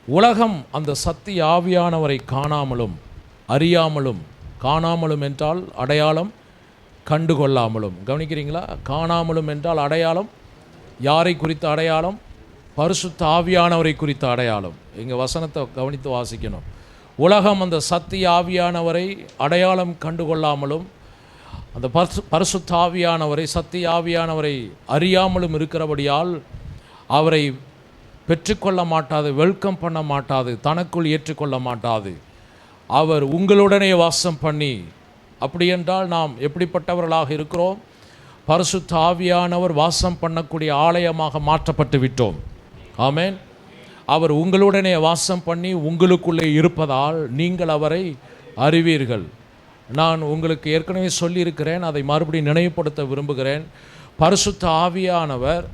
உலகம் அந்த சத்திய ஆவியானவரை காணாமலும் அறியாமலும், காணாமலும் என்றால் அடையாளம், கண்டுகொள்ளாமலும். கவனிக்கிறீங்களா? காணாமலும் என்றால் அடையாளம். யாரை குறித்த அடையாளம்? பரிசுத்த ஆவியானவரை குறித்த அடையாளம். எங்கள் வசனத்தை கவனித்து வாசிக்கணும். உலகம் அந்த சத்திய ஆவியானவரை அடையாளம் கண்டுகொள்ளாமலும், அந்த பரிசுத்த ஆவியானவரை, சத்திய ஆவியானவரை அறியாமலும் இருக்கிறபடியால் அவரை பெற்றுக்கொள்ள மாட்டாது, வெல்கம் பண்ண மாட்டாது, தனக்குள் ஏற்றுக்கொள்ள மாட்டாது. அவர் உங்களுடனே வாசம் பண்ணி, அப்படி என்றால் நாம் எப்படிப்பட்டவர்களாக இருக்கிறோம்? பரிசுத்த ஆவியானவர் வாசம் பண்ணக்கூடிய ஆலயமாக மாற்றப்பட்டு விட்டோம். ஆமென். அவர் உங்களுடனே வாசம் பண்ணி உங்களுக்குள்ளே இருப்பதால் நீங்கள் அவரை அறிவீர்கள். நான் உங்களுக்கு ஏற்கனவே சொல்லியிருக்கிறேன், அதை மறுபடியும் நினைவுபடுத்த விரும்புகிறேன். பரிசுத்த ஆவியானவர்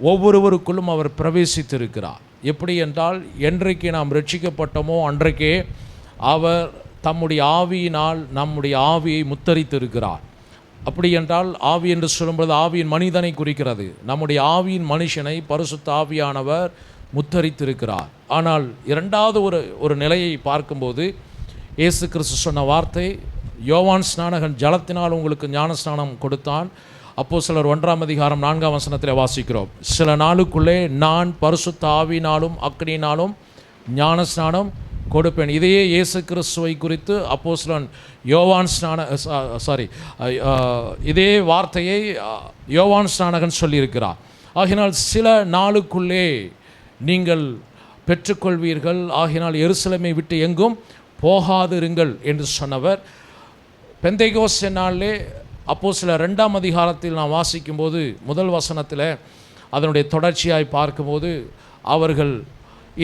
ஒவ்வொருவருக்குள்ளும் அவர் பிரவேசித்திருக்கிறார். எப்படி என்றால், என்றைக்கு நாம் ரட்சிக்கப்பட்டோமோ அன்றைக்கே அவர் தம்முடைய ஆவியினால் நம்முடைய ஆவியை முத்தரித்திருக்கிறார். அப்படி என்றால், ஆவி என்று சொல்லும்போது ஆவியின் மனிதனை குறிக்கிறது. நம்முடைய ஆவியின் மனுஷனை பரிசுத்த ஆவியானவர் முத்தரித்திருக்கிறார். ஆனால் இரண்டாவது ஒரு நிலையை பார்க்கும்போது, இயேசு கிறிஸ்து சொன்ன வார்த்தை, யோவான் ஸ்நானகன் ஜலத்தினால் உங்களுக்கு ஞானஸ்நானம் கொடுத்தான். அப்போஸ்தலர் 1:4 வாசிக்கிறோம். சில நாளுக்குள்ளே நான் பரிசுத்த ஆவியினாலும் அக்கினியினாலும் ஞானஸ்நானம் கொடுப்பேன். இதையே இயேசு கிறிஸ்துவை குறித்து அப்போஸ்தலன் இதே வார்த்தையை யோவான் ஸ்நானகன் சொல்லியிருக்கிறார். ஆகினால் சில நாளுக்குள்ளே நீங்கள் பெற்றுக்கொள்வீர்கள், ஆகினால் எருசலேமை விட்டு எங்கும் போகாதிருங்கள் என்று சொன்னவர். பெந்தைகோஸ்தே நாளிலே அப்போஸ்தலர் 2 நாம் வாசிக்கும்போது முதல் வசனத்தில் அதனுடைய தொடர்ச்சியாய் பார்க்கும்போது அவர்கள்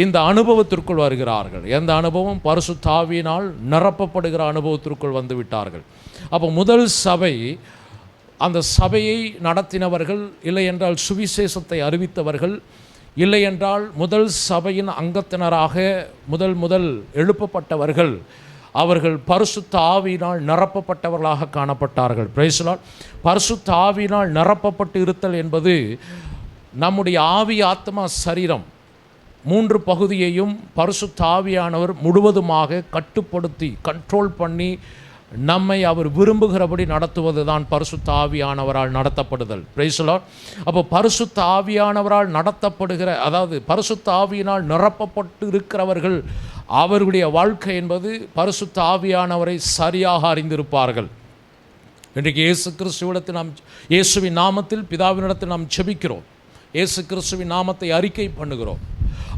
இந்த அனுபவத்திற்குள் வருகிறார்கள். எந்த அனுபவம்? பரிசுத்த ஆவியினால் நிரப்பப்படுகிற அனுபவத்திற்குள் வந்து விட்டார்கள். அப்போ முதல் சபை, அந்த சபையை நடத்தினவர்கள், இல்லை என்றால் சுவிசேஷத்தை அறிவித்தவர்கள், இல்லை என்றால் முதல் சபையின் அங்கத்தினராக முதல் எழுப்பப்பட்டவர்கள், அவர்கள் பரிசுத்த ஆவியினால் நிரப்பப்பட்டவர்களாக காணப்பட்டார்கள். Praise the Lord. பரிசுத்த ஆவியினால் நிரப்பப்பட்டு இருத்தல் என்பது நம்முடைய ஆவி, ஆத்மா, சரீரம் 3 பகுதியையும் பரிசுத்த ஆவியானவர் முழுவதுமாக கட்டுப்படுத்தி கண்ட்ரோல் பண்ணி நம்மை அவர் விரும்புகிறபடி நடத்துவது தான் பரிசுத்த ஆவியானவரால் நடத்தப்படுதல். Price the Lord. அப்போ பரிசுத்த ஆவியானவரால் நடத்தப்படுகிற, அதாவது பரிசுத்த ஆவியினால் நிரப்பப்பட்டு இருக்கிறவர்கள், அவர்களுடைய வாழ்க்கை என்பது பரிசுத்த ஆவியானவரை சரியாக அறிந்திருப்பார்கள். இன்றைக்கு இயேசு கிறிஸ்துவிடத்தில் இயேசுவின் நாமத்தில் பிதாவினிடத்தில் நாம் ஜெபிக்கிறோம், இயேசு கிறிஸ்துவின் நாமத்தை அறிக்கை பண்ணுகிறோம்.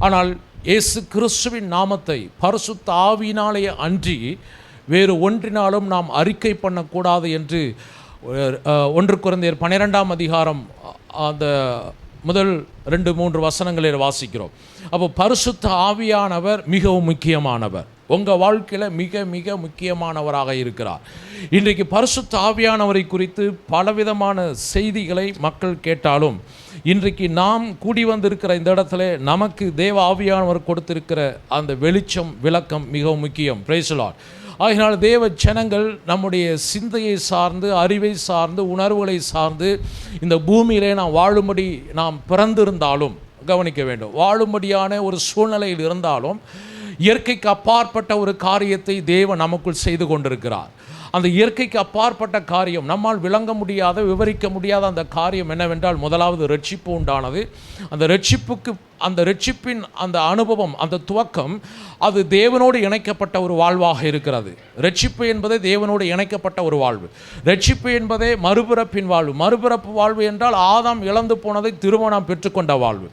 ஆனால் இயேசு கிறிஸ்துவின் நாமத்தை பரிசுத்த ஆவியினாலே அன்றி வேறு ஒன்றினாலும் நாம் அறிக்கை பண்ணக்கூடாது என்று 1 கொரிந்தியர் 12 அந்த முதல் 2-3 வசனங்களில் வாசிக்கிறோம். அப்போ பரிசுத்த ஆவியானவர் மிகவும் முக்கியமானவர், உங்கள் வாழ்க்கையில் மிக மிக முக்கியமானவராக இருக்கிறார். இன்றைக்கு பரிசுத்த ஆவியானவரை குறித்து பலவிதமான செய்திகளை மக்கள் கேட்டாலும், இன்றைக்கு நாம் கூடி வந்திருக்கிற இந்த இடத்துல நமக்கு தேவ ஆவியானவர் கொடுத்திருக்கிற அந்த வெளிச்சம், விளக்கம் மிகவும் முக்கியம். Price the Lord. ஆகினால் தேவ ஜனங்கள் நம்முடைய சிந்தையை சார்ந்து, அறிவை சார்ந்து, உணர்வுகளை சார்ந்து இந்த பூமியிலே நாம் வாழும்படி நாம் பிறந்திருந்தாலும், கவனிக்க வேண்டும், வாழும்படியான ஒரு சூழ்நிலையில் இருந்தாலும் இயற்கைக்கு அப்பாற்பட்ட ஒரு காரியத்தை தேவன் நமக்குள் செய்து கொண்டிருக்கிறார். அந்த இயற்கைக்கு அப்பாற்பட்ட காரியம், நம்மால் விளங்க முடியாத, விவரிக்க முடியாத அந்த காரியம் என்னவென்றால், முதலாவது ரட்சிப்பு உண்டானது. அந்த ரட்சிப்பின் அந்த அனுபவம், அந்த துவக்கம், அது தேவனோடு இணைக்கப்பட்ட ஒரு வாழ்வாக இருக்கிறது. ரட்சிப்பு என்பதே தேவனோடு இணைக்கப்பட்ட ஒரு வாழ்வு. ரட்சிப்பு என்பதே மறுபிறப்பின் வாழ்வு. மறுபிறப்பு வாழ்வு என்றால் ஆதாம் இழந்து போனதை திரும்ப நாம் பெற்றுக்கொண்ட வாழ்வு.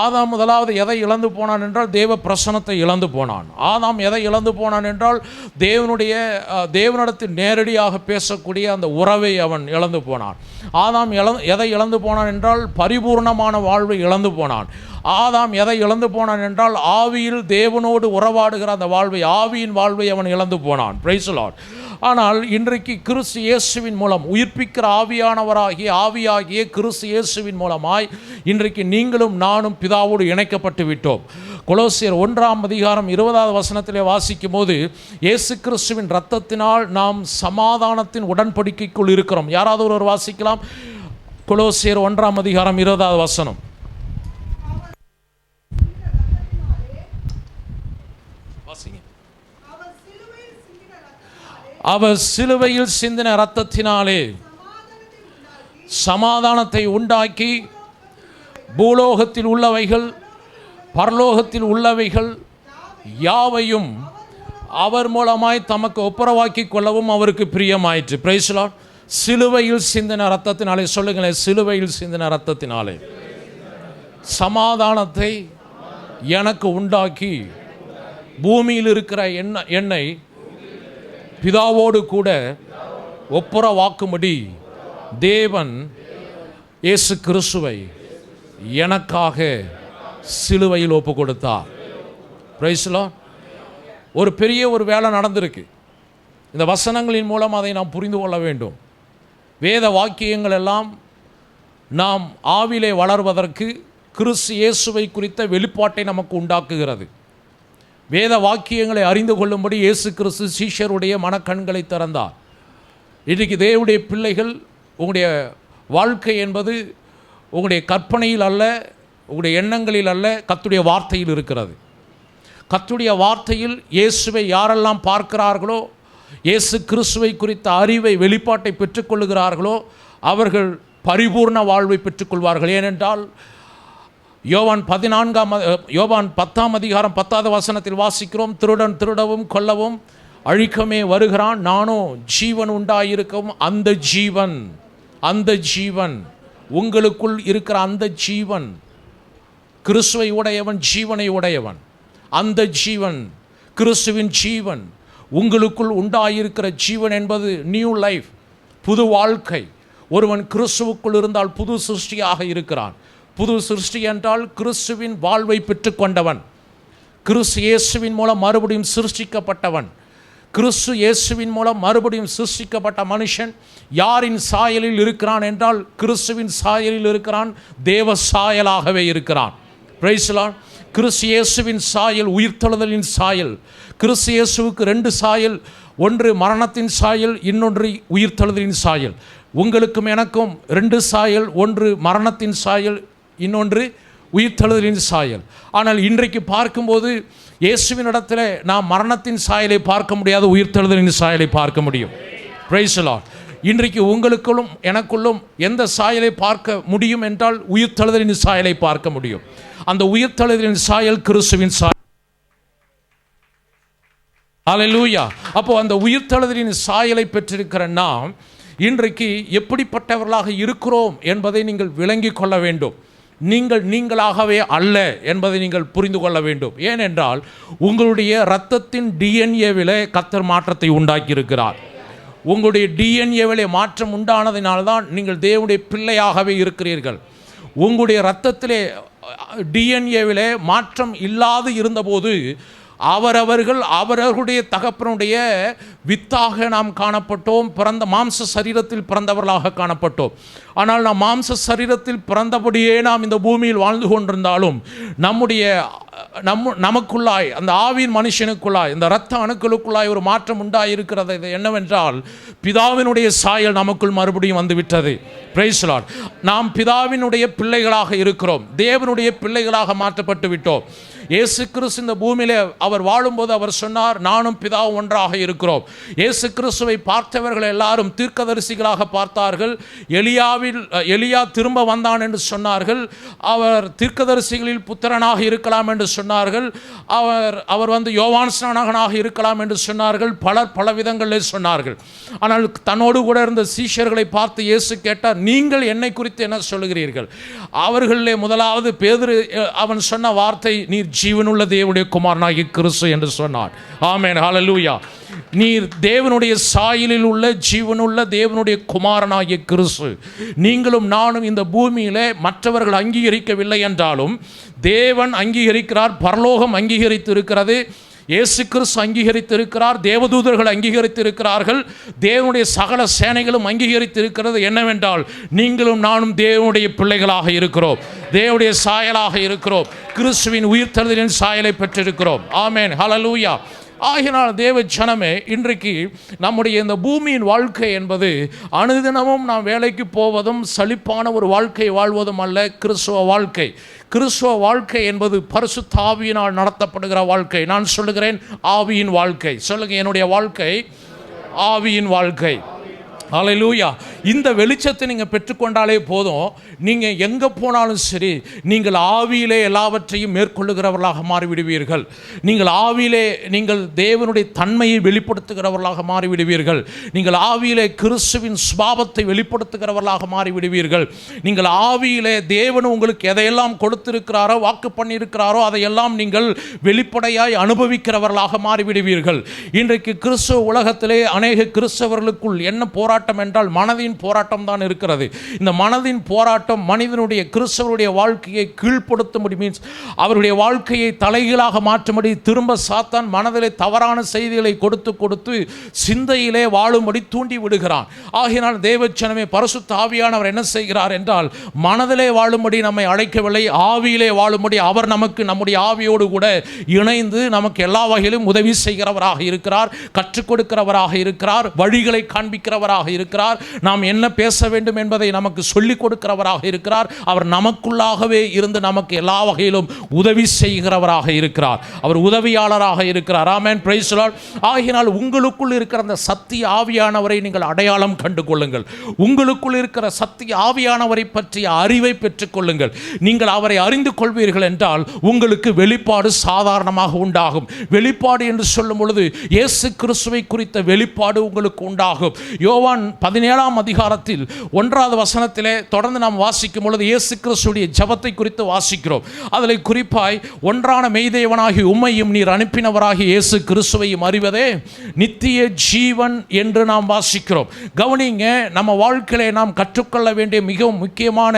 ஆதாம் முதலாவது எதை இழந்து போனான் என்றால் தேவ பிரசன்னத்தை இழந்து போனான். ஆதாம் எதை இழந்து போனான் என்றால் தேவனிடத்தில் நேரடியாக பேசக்கூடிய அந்த உறவை அவன் இழந்து போனான். ஆதாம் எதை இழந்து போனான் என்றால் பரிபூர்ணமான வாழ்வை இழந்து போனான். ஆதாம் எதை இழந்து போனான் என்றால் ஆவியில் தேவனோடு உறவாடுகிற அந்த வாழ்வை, ஆவியின் வாழ்வை அவன் இழந்து போனான். Price the Lord. ஆனால் இன்றைக்கு கிறிஸ்து இயேசுவின் மூலம் உயிர்ப்பிக்கிற ஆவியாகிய கிறிஸ்து இயேசுவின் மூலமாய் இன்றைக்கு நீங்களும் நானும் பிதாவோடு இணைக்கப்பட்டு விட்டோம். கொலோசியர் 1:20 வாசிக்கும் போது, இயேசு கிறிஸ்துவின் இரத்தத்தினால் நாம் சமாதானத்தின் உடன்படிக்கைக்குள் இருக்கிறோம். யாராவது ஒருவர் வாசிக்கலாம். கொலோசியர் 1:20. அவர் சிலுவையில் சிந்தின இரத்தத்தினாலே சமாதானத்தை உண்டாக்கி பூலோகத்தில் உள்ளவைகள் பரலோகத்தில் உள்ளவைகள் யாவையும் அவர் மூலமாய் தமக்கு ஒப்புரவாக்கி கொள்ளவும் அவருக்கு பிரியமாயிற்று. Price the Lord. சிலுவையில் சிந்தின இரத்தத்தினாலே, சொல்லுங்களேன், சிலுவையில் சிந்தின இரத்தத்தினாலே சமாதானத்தை எனக்கு உண்டாக்கி பூமியில் இருக்கிற என்னை பிதாவோடு கூட ஒப்புரவாக்கும்படி தேவன் இயேசு கிறிஸ்துவை எனக்காக சிலுவையில் ஒப்பு கொடுத்தார். Price the Lord. ஒரு பெரிய வேலை நடந்திருக்கு. இந்த வசனங்களின் மூலம் அதை நாம் புரிந்து கொள்ள வேண்டும். வேத வாக்கியங்கள் எல்லாம் நாம் ஆவிலே வளர்வதற்கு கிறிஸ்து இயேசுவை குறித்த வெளிப்பாட்டை நமக்கு உண்டாக்குகிறது. வேத வாக்கியங்களை அறிந்து கொள்ளும்படி இயேசு கிறிஸ்து சீஷருடைய மனக்கண்களை திறந்தார். இன்றைக்கு தேவனுடைய பிள்ளைகள், உங்களுடைய வாழ்க்கை என்பது உங்களுடைய கற்பனையில் அல்ல, உங்களுடைய எண்ணங்களில் அல்ல, கர்த்தருடைய வார்த்தையில் இருக்கிறது. கர்த்தருடைய வார்த்தையில் இயேசுவை யாரெல்லாம் பார்க்கிறார்களோ, இயேசு கிறிஸ்துவை குறித்த அறிவை, வெளிப்பாட்டை பெற்றுக்கொள்ளுகிறார்களோ, அவர்கள் பரிபூர்ண வாழ்வை பெற்றுக்கொள்வார்கள். ஏனென்றால் யோவான் 10ஆம் அதிகாரம் 10வது வசனத்தில் வாசிக்கிறோம், திருடன் திருடவும் கொல்லவும் அழிக்கமே வருகிறான், நானோ ஜீவன் உண்டாயிருக்கவும் அந்த ஜீவன் உங்களுக்குள் இருக்கிற அந்த ஜீவன், கிறிஸ்துவை உடையவன், ஜீவனை உடையவன், அந்த ஜீவன், கிறிஸ்துவின் ஜீவன், உங்களுக்குள் உண்டாயிருக்கிற ஜீவன் என்பது நியூ லைஃப், புது வாழ்க்கை. ஒருவன் கிறிஸ்துவுக்குள் இருந்தால் புது சிருஷ்டியாக இருக்கிறான். புது சிருஷ்டி என்றால் கிறிஸ்துவின் வாழ்வை பெற்றுக்கொண்டவன், கிறிஸ்து இயேசுவின் மூலம் மறுபடியும் சிருஷ்டிக்கப்பட்டவன். கிறிஸ்து இயேசுவின் மூலம் மறுபடியும் சிருஷ்டிக்கப்பட்ட மனுஷன் யாரின் சாயலில் இருக்கிறான் என்றால் கிறிஸ்துவின் சாயலில் இருக்கிறான், தேவ சாயலாகவே இருக்கிறான். Price the Lord. கிறிஸ்து இயேசுவின் சாயல் உயிர்த்தெழுதலின் சாயல். கிறிஸ்து இயேசுவுக்கு 2 சாயல், ஒன்று மரணத்தின் சாயல், இன்னொன்று உயிர்த்தெழுதலின் சாயல். உங்களுக்கும் எனக்கும் 2 சாயல், ஒன்று மரணத்தின் சாயல், இன்னொன்று உயிர்த்தெழுதலின் சாயல். ஆனால் இன்றைக்கு பார்க்கும்போது இயேசுவின் இடத்துல நாம் மரணத்தின் சாயலை பார்க்க முடியாது, உயிர்த்தெழுதலின் சாயலை பார்க்க முடியும். Price the Lord. இன்றைக்கு உங்களுக்குள்ளும் எனக்குள்ளும் எந்த சாயலை பார்க்க முடியும் என்றால் உயிர்த்தெழுதலின் சாயலை பார்க்க முடியும். அந்த உயிர்த்தெழுதலின் சாயல் கிறிஸ்துவின் சாயல். ஹல்லேலூயா. அப்போ அந்த உயிர்த்தெழுதலின் சாயலை பெற்றிருக்கிற நாம் இன்றைக்கு எப்படிப்பட்டவர்களாக இருக்கிறோம் என்பதை நீங்கள் விளங்கி கொள்ள வேண்டும். நீங்களாகவே அல்ல என்பதை நீங்கள் புரிந்து கொள்ள வேண்டும். ஏனென்றால் உங்களுடைய இரத்தத்தின் டிஎன்ஏவிலே கர்த்தர் மாற்றத்தை உண்டாக்கி இருக்கிறார். உங்களுடைய டிஎன்ஏவிலே மாற்றம் உண்டானதினால்தான் நீங்கள் தேவனுடைய பிள்ளையாகவே இருக்கிறீர்கள். உங்களுடைய இரத்தத்திலே டிஎன்ஏவிலே மாற்றம் இல்லாது இருந்தபோது அவரவர்களுடைய தகப்பனுடைய வித்தாக நாம் காணப்பட்டோம், பிறந்த மாம்ச சரீரத்தில் பிறந்தவர்களாக காணப்பட்டோம். ஆனால் நாம் மாம்ச சரீரத்தில் பிறந்தபடியே நாம் இந்த பூமியில் வாழ்ந்து கொண்டிருந்தாலும் நமக்குள்ளாய், அந்த ஆவின் மனுஷனுக்குள்ளாய், இந்த இரத்த அணுக்களுக்குள்ளாய் ஒரு மாற்றம் உண்டாயிருக்கிறது. இது என்னவென்றால் பிதாவினுடைய சாயல் நமக்குள் மறுபடியும் வந்துவிட்டது. Price the Lord. நாம் பிதாவினுடைய பிள்ளைகளாக இருக்கிறோம், தேவனுடைய பிள்ளைகளாக மாற்றப்பட்டு விட்டோம். இயேசு கிறிஸ்து இந்த பூமியிலே அவர் வாழும்போது அவர் சொன்னார், நானும் பிதாவும் ஒன்றாக இருக்கிறோம். இயேசு கிறிஸ்துவை பார்த்தவர்கள் எல்லாரும் தீர்க்கதரிசிகளாக பார்த்தார்கள். எலியா திரும்ப வந்தான் என்று சொன்னார்கள். அவர் தீர்க்கதரிசிகளில் புத்திரனாக இருக்கலாம் என்று சொன்னார்கள். அவர் யோவான் ஸ்நானகனாக இருக்கலாம் என்று சொன்னார்கள். பல விதங்களில் சொன்னார்கள். ஆனால் தன்னோடு கூட இருந்த சீஷர்களை பார்த்து இயேசு கேட்டார், நீங்கள் என்னை குறித்து என்ன சொல்லுகிறீர்கள்? அவர்களிலே முதலாவது பேதுரு அவன் சொன்ன வார்த்தை, நீர் ஜீவனுள்ள தேவனுடைய குமாரனாகிய கிறிஸ்து என்று சொன்னார். ஆமென், ஹல்லேலூயா. நீர் தேவனுடைய சாயலில் உள்ள ஜீவனுள்ள தேவனுடைய குமாரனாகிய கிறிஸ்து. நீங்களும் நானும் இந்த பூமியிலே மற்றவர்கள் அங்கீகரிக்கவில்லை என்றாலும் தேவன் அங்கீகரிக்கிறார், பரலோகம் அங்கீகரித்து இருக்கிறது, இயேசு கிறிஸ்து அங்கீகரித்திருக்கிறார், தேவதூதர்கள் அங்கீகரித்திருக்கிறார்கள், தேவனுடைய சகல சேனைகளும் அங்கீகரித்திருக்கிறது. என்னவென்றால் நீங்களும் நானும் தேவனுடைய பிள்ளைகளாக இருக்கிறோம், தேவனுடைய சாயலாக இருக்கிறோம், கிறிஸ்துவின் உயிர்த்தெழுதலின் சாயலை பெற்றிருக்கிறோம். ஆமென், ஹல்லேலூயா. ஆகினால் தேவ ஜனமே, இன்றைக்கு நம்முடைய இந்த பூமியின் வாழ்க்கை என்பது அனுதினமும் நாம் வேலைக்கு போவதும் சலிப்பான ஒரு வாழ்க்கை வாழ்வதும் அல்ல கிறிஸ்துவ வாழ்க்கை. கிறிஸ்துவ வாழ்க்கை என்பது பரிசுத்த ஆவியினால் நடத்தப்படுகிற வாழ்க்கை. நான் சொல்லுகிறேன், ஆவியின் வாழ்க்கை. சொல்லுங்க, என்னுடைய வாழ்க்கை ஆவியின் வாழ்க்கை. ஹல்லேலூயா. இந்த வெளிச்சத்தை நீங்கள் பெற்றுக்கொண்டாலே போதும், நீங்கள் எங்கே போனாலும் சரி, நீங்கள் ஆவியிலே எல்லாவற்றையும் மேற்கொள்ளுகிறவர்களாக மாறிவிடுவீர்கள். நீங்கள் ஆவியிலே நீங்கள் தேவனுடைய தன்மையை வெளிப்படுத்துகிறவர்களாக மாறிவிடுவீர்கள். நீங்கள் ஆவியிலே கிறிஸ்துவின் சுபாவத்தை வெளிப்படுத்துகிறவர்களாக மாறிவிடுவீர்கள். நீங்கள் ஆவியிலே தேவன் உங்களுக்கு எதையெல்லாம் கொடுத்திருக்கிறாரோ, வாக்கு பண்ணியிருக்கிறாரோ, அதையெல்லாம் நீங்கள் வெளிப்படையாய் அனுபவிக்கிறவர்களாக மாறிவிடுவீர்கள். இன்றைக்கு கிறிஸ்துவ உலகத்திலே அநேக கிறிஸ்தவர்களுக்குள் என்ன போராட்டம் என்றால் மனதின் போராட்டம் தான் இருக்கிறது. இந்த மனதின் போராட்டம் மனிதனுடைய கிறிஸ்தவருடைய வாழ்க்கையை கீழ்ப்படுத்தும்படி, மீன்ஸ் அவருடைய வாழ்க்கையை தலைகீழாக மாற்றும்படி திரும்ப சாத்தான் மனதிலே தவறான செய்திகளை கொடுத்து கொடுத்து சிந்தையிலே வாழும்படி தூண்டி விடுகிறான். ஆகினால் தேவச்சனமே, பரிசுத்த ஆவியானவர் என்ன செய்கிறார் என்றால், மனதிலே வாழும்படி நம்மை அழைக்கவில்லை, ஆவியிலே வாழும்படி அவர் நமக்கு நம்முடைய ஆவியோடு கூட இணைந்து நமக்கு எல்லா வகையிலும் உதவி செய்கிறவராக இருக்கிறார், கற்றுக் கொடுக்கிறவராக இருக்கிறார், வழிகளை காண்பிக்கிறவராக இருக்கிறார், நாம் என்ன பேச வேண்டும் என்பதை நமக்கு சொல்லிக் கொடுக்கிறவராக இருக்கிறார். அவர் நமக்குள்ளாகவே இருந்து நமக்கு எல்லா வகையிலும் உதவி செய்கிறவராக இருக்கிறார். அவர் உதவியாளராக இருக்கிறார். Amen, praise the Lord. ஆகினால் உங்களுக்குள் இருக்கிற அந்த சத்திய ஆவியானவரை நீங்கள் அடையாளம் கண்டு கொள்ளுங்கள். உங்களுக்குள் இருக்கிற சத்திய ஆவியானவரை பற்றிய அறிவை பெற்றுக் கொள்ளுங்கள். நீங்கள் அவரை அறிந்து கொள்வீர்கள் என்றால் உங்களுக்கு வெளிப்பாடு சாதாரணமாக உண்டாகும். வெளிப்பாடு என்று சொல்லும் பொழுது இயேசு கிறிஸ்துவை குறித்த வெளிப்பாடு உங்களுக்கு உண்டாகும். யோவான் 17ஆம் அதிகாரத்தில் 1வது வசனத்திலே தொடர்ந்து நாம் வாசிக்கும் பொழுது இயேசு கிறிஸ்துடைய ஜெபத்தை குறித்து வாசிக்கிறோம். அதில் குறிப்பாய், ஒன்றான மெய்தேவனாகி உம்மையும் நீர் அனுப்பினவராகி இயேசு கிறிஸ்துவையும் அறிவதே நித்திய ஜீவன் என்று நாம் வாசிக்கிறோம். கவனிங்க, நம்ம வாழ்க்கையிலே நாம் கற்றுக்கொள்ள வேண்டிய மிகவும் முக்கியமான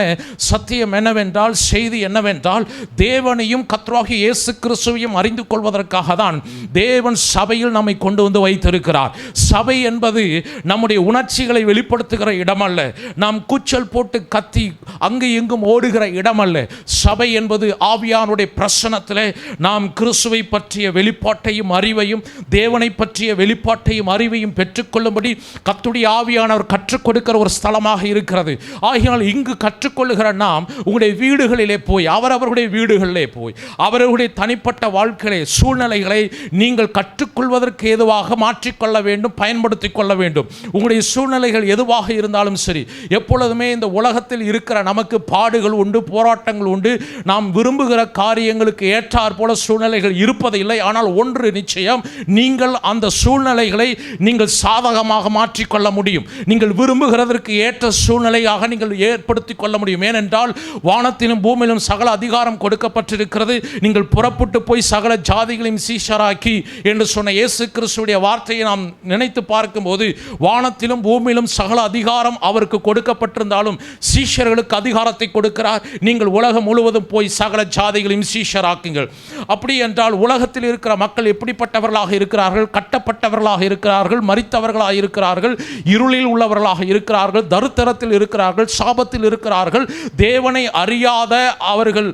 சத்தியம் என்னவென்றால், செய்தி என்னவென்றால், தேவனையும் கர்த்தராகிய இயேசு கிறிஸ்துவையும் அறிந்து கொள்வதற்காக தான் தேவன் சபையில் நம்மை கொண்டு வந்து வைத்திருக்கிறார். சபை என்பது நம்முடைய உணர்ச்சிகளை வெளிப்படுத்துகிற இடமல்ல, நாம் கூச்சல் போட்டு கத்தி அங்கு எங்கும் ஓடுகிற இடமல்ல. சபை என்பது ஆவியானுடைய பிரசன்னத்திலே நாம் கிறிஸ்துவை பற்றிய வெளிப்பாட்டையும் அறிவையும், தேவனை பற்றிய வெளிப்பாட்டையும் அறிவையும் பெற்றுக்கொள்ளும்படி கர்த்தருடைய ஆவியானவர் கற்றுக் கொடுக்கிற ஒரு ஸ்தலமாக இருக்கிறது. ஆகையால் இங்கு கற்றுக்கொள்ளுகிற நாம் உங்களுடைய வீடுகளிலே போய், அவரவர்களுடைய வீடுகளிலே போய், அவர்களுடைய தனிப்பட்ட வாழ்க்கையிலே சூழ்நிலைகளை நீங்கள் கற்றுக்கொள்வதற்கு ஏதுவாக மாற்றிக்கொள்ள வேண்டும், பயன்படுத்திக் கொள்ள வேண்டும். உங்களுடைய சூழ்நிலைகள் எதுவாக இருந்தாலும் சரி, எப்பொழுதுமே இந்த உலகத்தில் இருக்கிற நமக்கு பாடுகள் உண்டு, போராட்டங்கள் உண்டு. நாம் விரும்புகிற காரியங்களுக்கு ஏற்றார் போல சூழ்நிலைகள் இருப்பதில்லை. ஆனால் ஒன்று நிச்சயம், நீங்கள் அந்த சூழ்நிலைகளை நீங்கள் சாதகமாக மாற்றிக்கொள்ள முடியும். நீங்கள் விரும்புகிறதற்கு ஏற்ற சூழ்நிலையாக நீங்கள் ஏற்படுத்திக் கொள்ள முடியும். ஏனென்றால் வானத்திலும் பூமியிலும் சகல அதிகாரம் கொடுக்கப்பட்டிருக்கிறது. நீங்கள் புறப்பட்டு போய் சகல ஜாதிகளையும் சீஷராக்கி என்று சொன்ன இயேசு கிறிஸ்துவுடைய வார்த்தையை நாம் நினைத்து பார்க்கும்போது, வானத்திலும் பூமியிலும் சகல அதிகாரம் அவருக்கு கொடுக்கப்பட்டிருந்தாலும் சீஷர்களுக்கு அதிகாரத்தை கொடுக்கிறார். நீங்கள் உலகம் முழுவதும் போய் சகல ஜாதிகளையும் சீஷராக்குங்கள். அப்படி என்றால் உலகத்தில் இருக்கிற மக்கள் எப்படிப்பட்டவர்களாக இருக்கிறார்கள்? கட்டப்பட்டவர்களாக இருக்கிறார்கள், மரித்தவர்களாக இருக்கிறார்கள், இருளில் உள்ளவர்களாக இருக்கிறார்கள், தரித்திரத்தில் இருக்கிறார்கள், சாபத்தில் இருக்கிறார்கள், தேவனை அறியாத அவர்கள்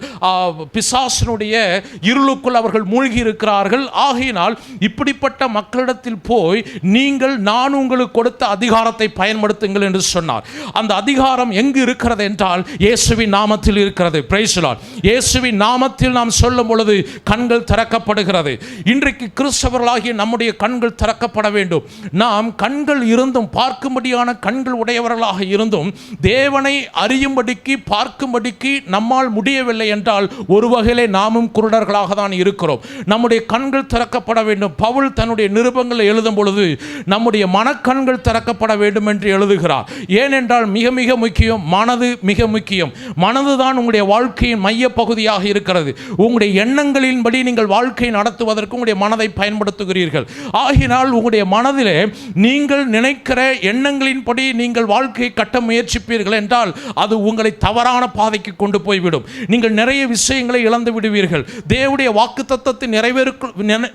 பிசாசினுடைய இருளுக்குள் அவர்கள் மூழ்கி இருக்கிறார்கள். ஆகையினால் இப்படிப்பட்ட மக்களிடத்தில் போய் நீங்கள் நான் உங்களுக்கு கொடுத்த அதிகாரத்தை பயன்படுத்துங்கள் என்று சொன்னார். அந்த அதிகாரம் எங்கு இருக்கிறது என்றால் இயேசுவின் நாமத்தில் இருக்கிறது. Price the Lord. இயேசுவின் நாமத்தில் நாம் சொல்லும் பொழுது கண்கள் திறக்கப்படுகிறது. இன்றைக்கு கிறிஸ்தவர்களாகிய நம்முடைய கண்கள் திறக்கப்பட வேண்டும். நாம் கண்கள் இருந்தும், பார்க்கும்படியான கண்கள் உடையவர்களாக இருந்தும், தேவனை அறியும்படிக்கு பார்க்கும்படிக்கு நம்மால் முடியவில்லை என்றால் ஒரு வகையிலே நாமும் குருடர்களாக தான் இருக்கிறோம். நம்முடைய கண்கள் திறக்கப்பட வேண்டும். பவுல் தன்னுடைய நிருபங்களை எழுதும் பொழுது நம்முடைய மனக்கண்கள் திறக்கப்பட வேண்டும் என்று எழுதுகிறார். ஏனென்றால் மிக மிக முக்கியம், மனது மிக முக்கியம். மனது தான் உங்களுடைய வாழ்க்கையின் மைய பகுதியாக இருக்கிறது. உங்களுடைய எண்ணங்களின்படி நீங்கள் வாழ்க்கை நடத்துவதற்கு உங்களுடைய மனதை பயன்படுத்துகிறீர்கள். ஆகினால் உங்களுடைய மனதிலே நீங்கள் நினைக்கிற எண்ணங்களின்படி நீங்கள் வாழ்க்கையை கட்ட முயற்சிப்பீர்கள் என்றால் அது உங்களை தவறான பாதைக்கு கொண்டு போய்விடும். நீங்கள் நிறைய விஷயங்களை இழந்து விடுவீர்கள். தேவனுடைய வாக்குத்தத்தத்தை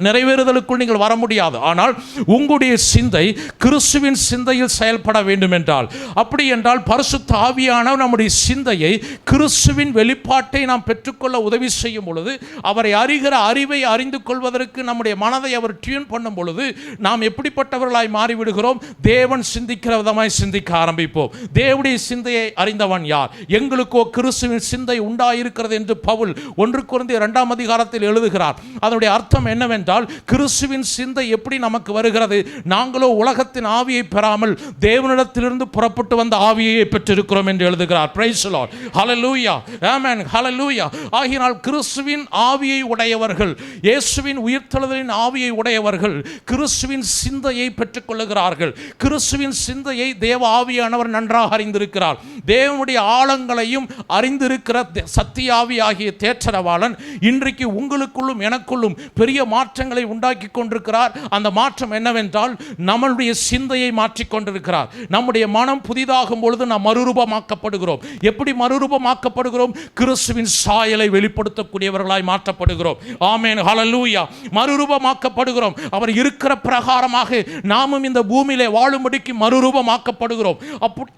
நிறைவேறுதலுக்குள் நீங்கள் வர முடியாது. ஆனால் உங்களுடைய சிந்தை கிறிஸ்துவின் சிந்தையில் சிந்தையில் செயல்பட வேண்டும் என்றால், அப்படி என்றால் பரிசுத்த ஆவியானவர் நம்முடைய சிந்தையை கிறிஸ்துவின் வெளிப்பாட்டை நாம் பெற்றுக்கொள்ள உதவி செய்யும் பொழுது, அவரை அறிகிற அறிவை அறிந்து கொள்வதற்கு நம்முடைய மனதை அவர் டியூன் பண்ணும் பொழுது நாம் எப்படிப்பட்டவர்களாய் மாறிவிடுகிறோம்? தேவன் சிந்திக்கிற விதமாய் சிந்திக்க ஆரம்பிப்போம். தேவனுடைய சிந்தையை அறிந்தவன் யார்? எங்களுக்கோ கிறிஸ்துவின் சிந்தை உண்டாயிருக்கிறது என்று பவுல் 1 கொரிந்தியர் 2ஆம் அதிகாரத்தில் எழுதுகிறார். அதனுடைய அர்த்தம் என்னவென்றால், கிறிஸ்துவின் சிந்தை எப்படி நமக்கு வருகிறது? நாங்களோ உலகத்தின் ஆவியை பெறாமல் தேவனிடத்திலிருந்து புறப்பட்டு வந்த ஆவியை பெற்றிருக்கிறோம் என்று எழுதுகிறார். பிரைஸ் தி லார்ட், ஹல்லேலூயா, ஆமென், ஹல்லேலூயா. ஆகினால் கிறிஸ்துவின் ஆவியை உடையவர்கள், இயேசுவின் உயிர்த்தெழுதலின் ஆவியை உடையவர்கள் கிறிஸ்துவின் சிந்தையை பெற்றுக்கொள்ளுகிறார்கள். கிறிஸ்துவின் சிந்தையை தேவ ஆவியானவர் நன்றாக அறிந்திருக்கிறார். தேவனுடைய ஆழங்களையும் அறிந்திருக்கிற சத்திய ஆவியாகிய தேற்றரவாளன் இன்றைக்கு உங்களுக்குள்ளும் எனக்குள்ளும் பெரிய மாற்றங்களை உண்டாக்கி கொண்டிருக்கிறார். அந்த மாற்றம் என்னவென்றால், நம்முடைய சிந்தையை மாற்றிக் கொண்டிருக்கிறார். நம்முடைய மனம் புதிதாகும் பொழுது நாம் மறுரூபமாக்கப்படுகிறோம். எப்படி மறுரூபமாக்கப்படுகிறோம்? கிறிஸ்துவின் சாயலை வெளிப்படுத்தக்கூடியவர்களாய் மாற்றப்படுகிறோம். ஆமென், ஹல்லேலூயா. மறுரூபமாக்கப்படுகிறோம். அவர் இருக்கிற பிரகாரமாக நாமும் இந்த பூமியிலே வாழும்படிக்கு மறுரூபமாக்கப்படுகிறோம்.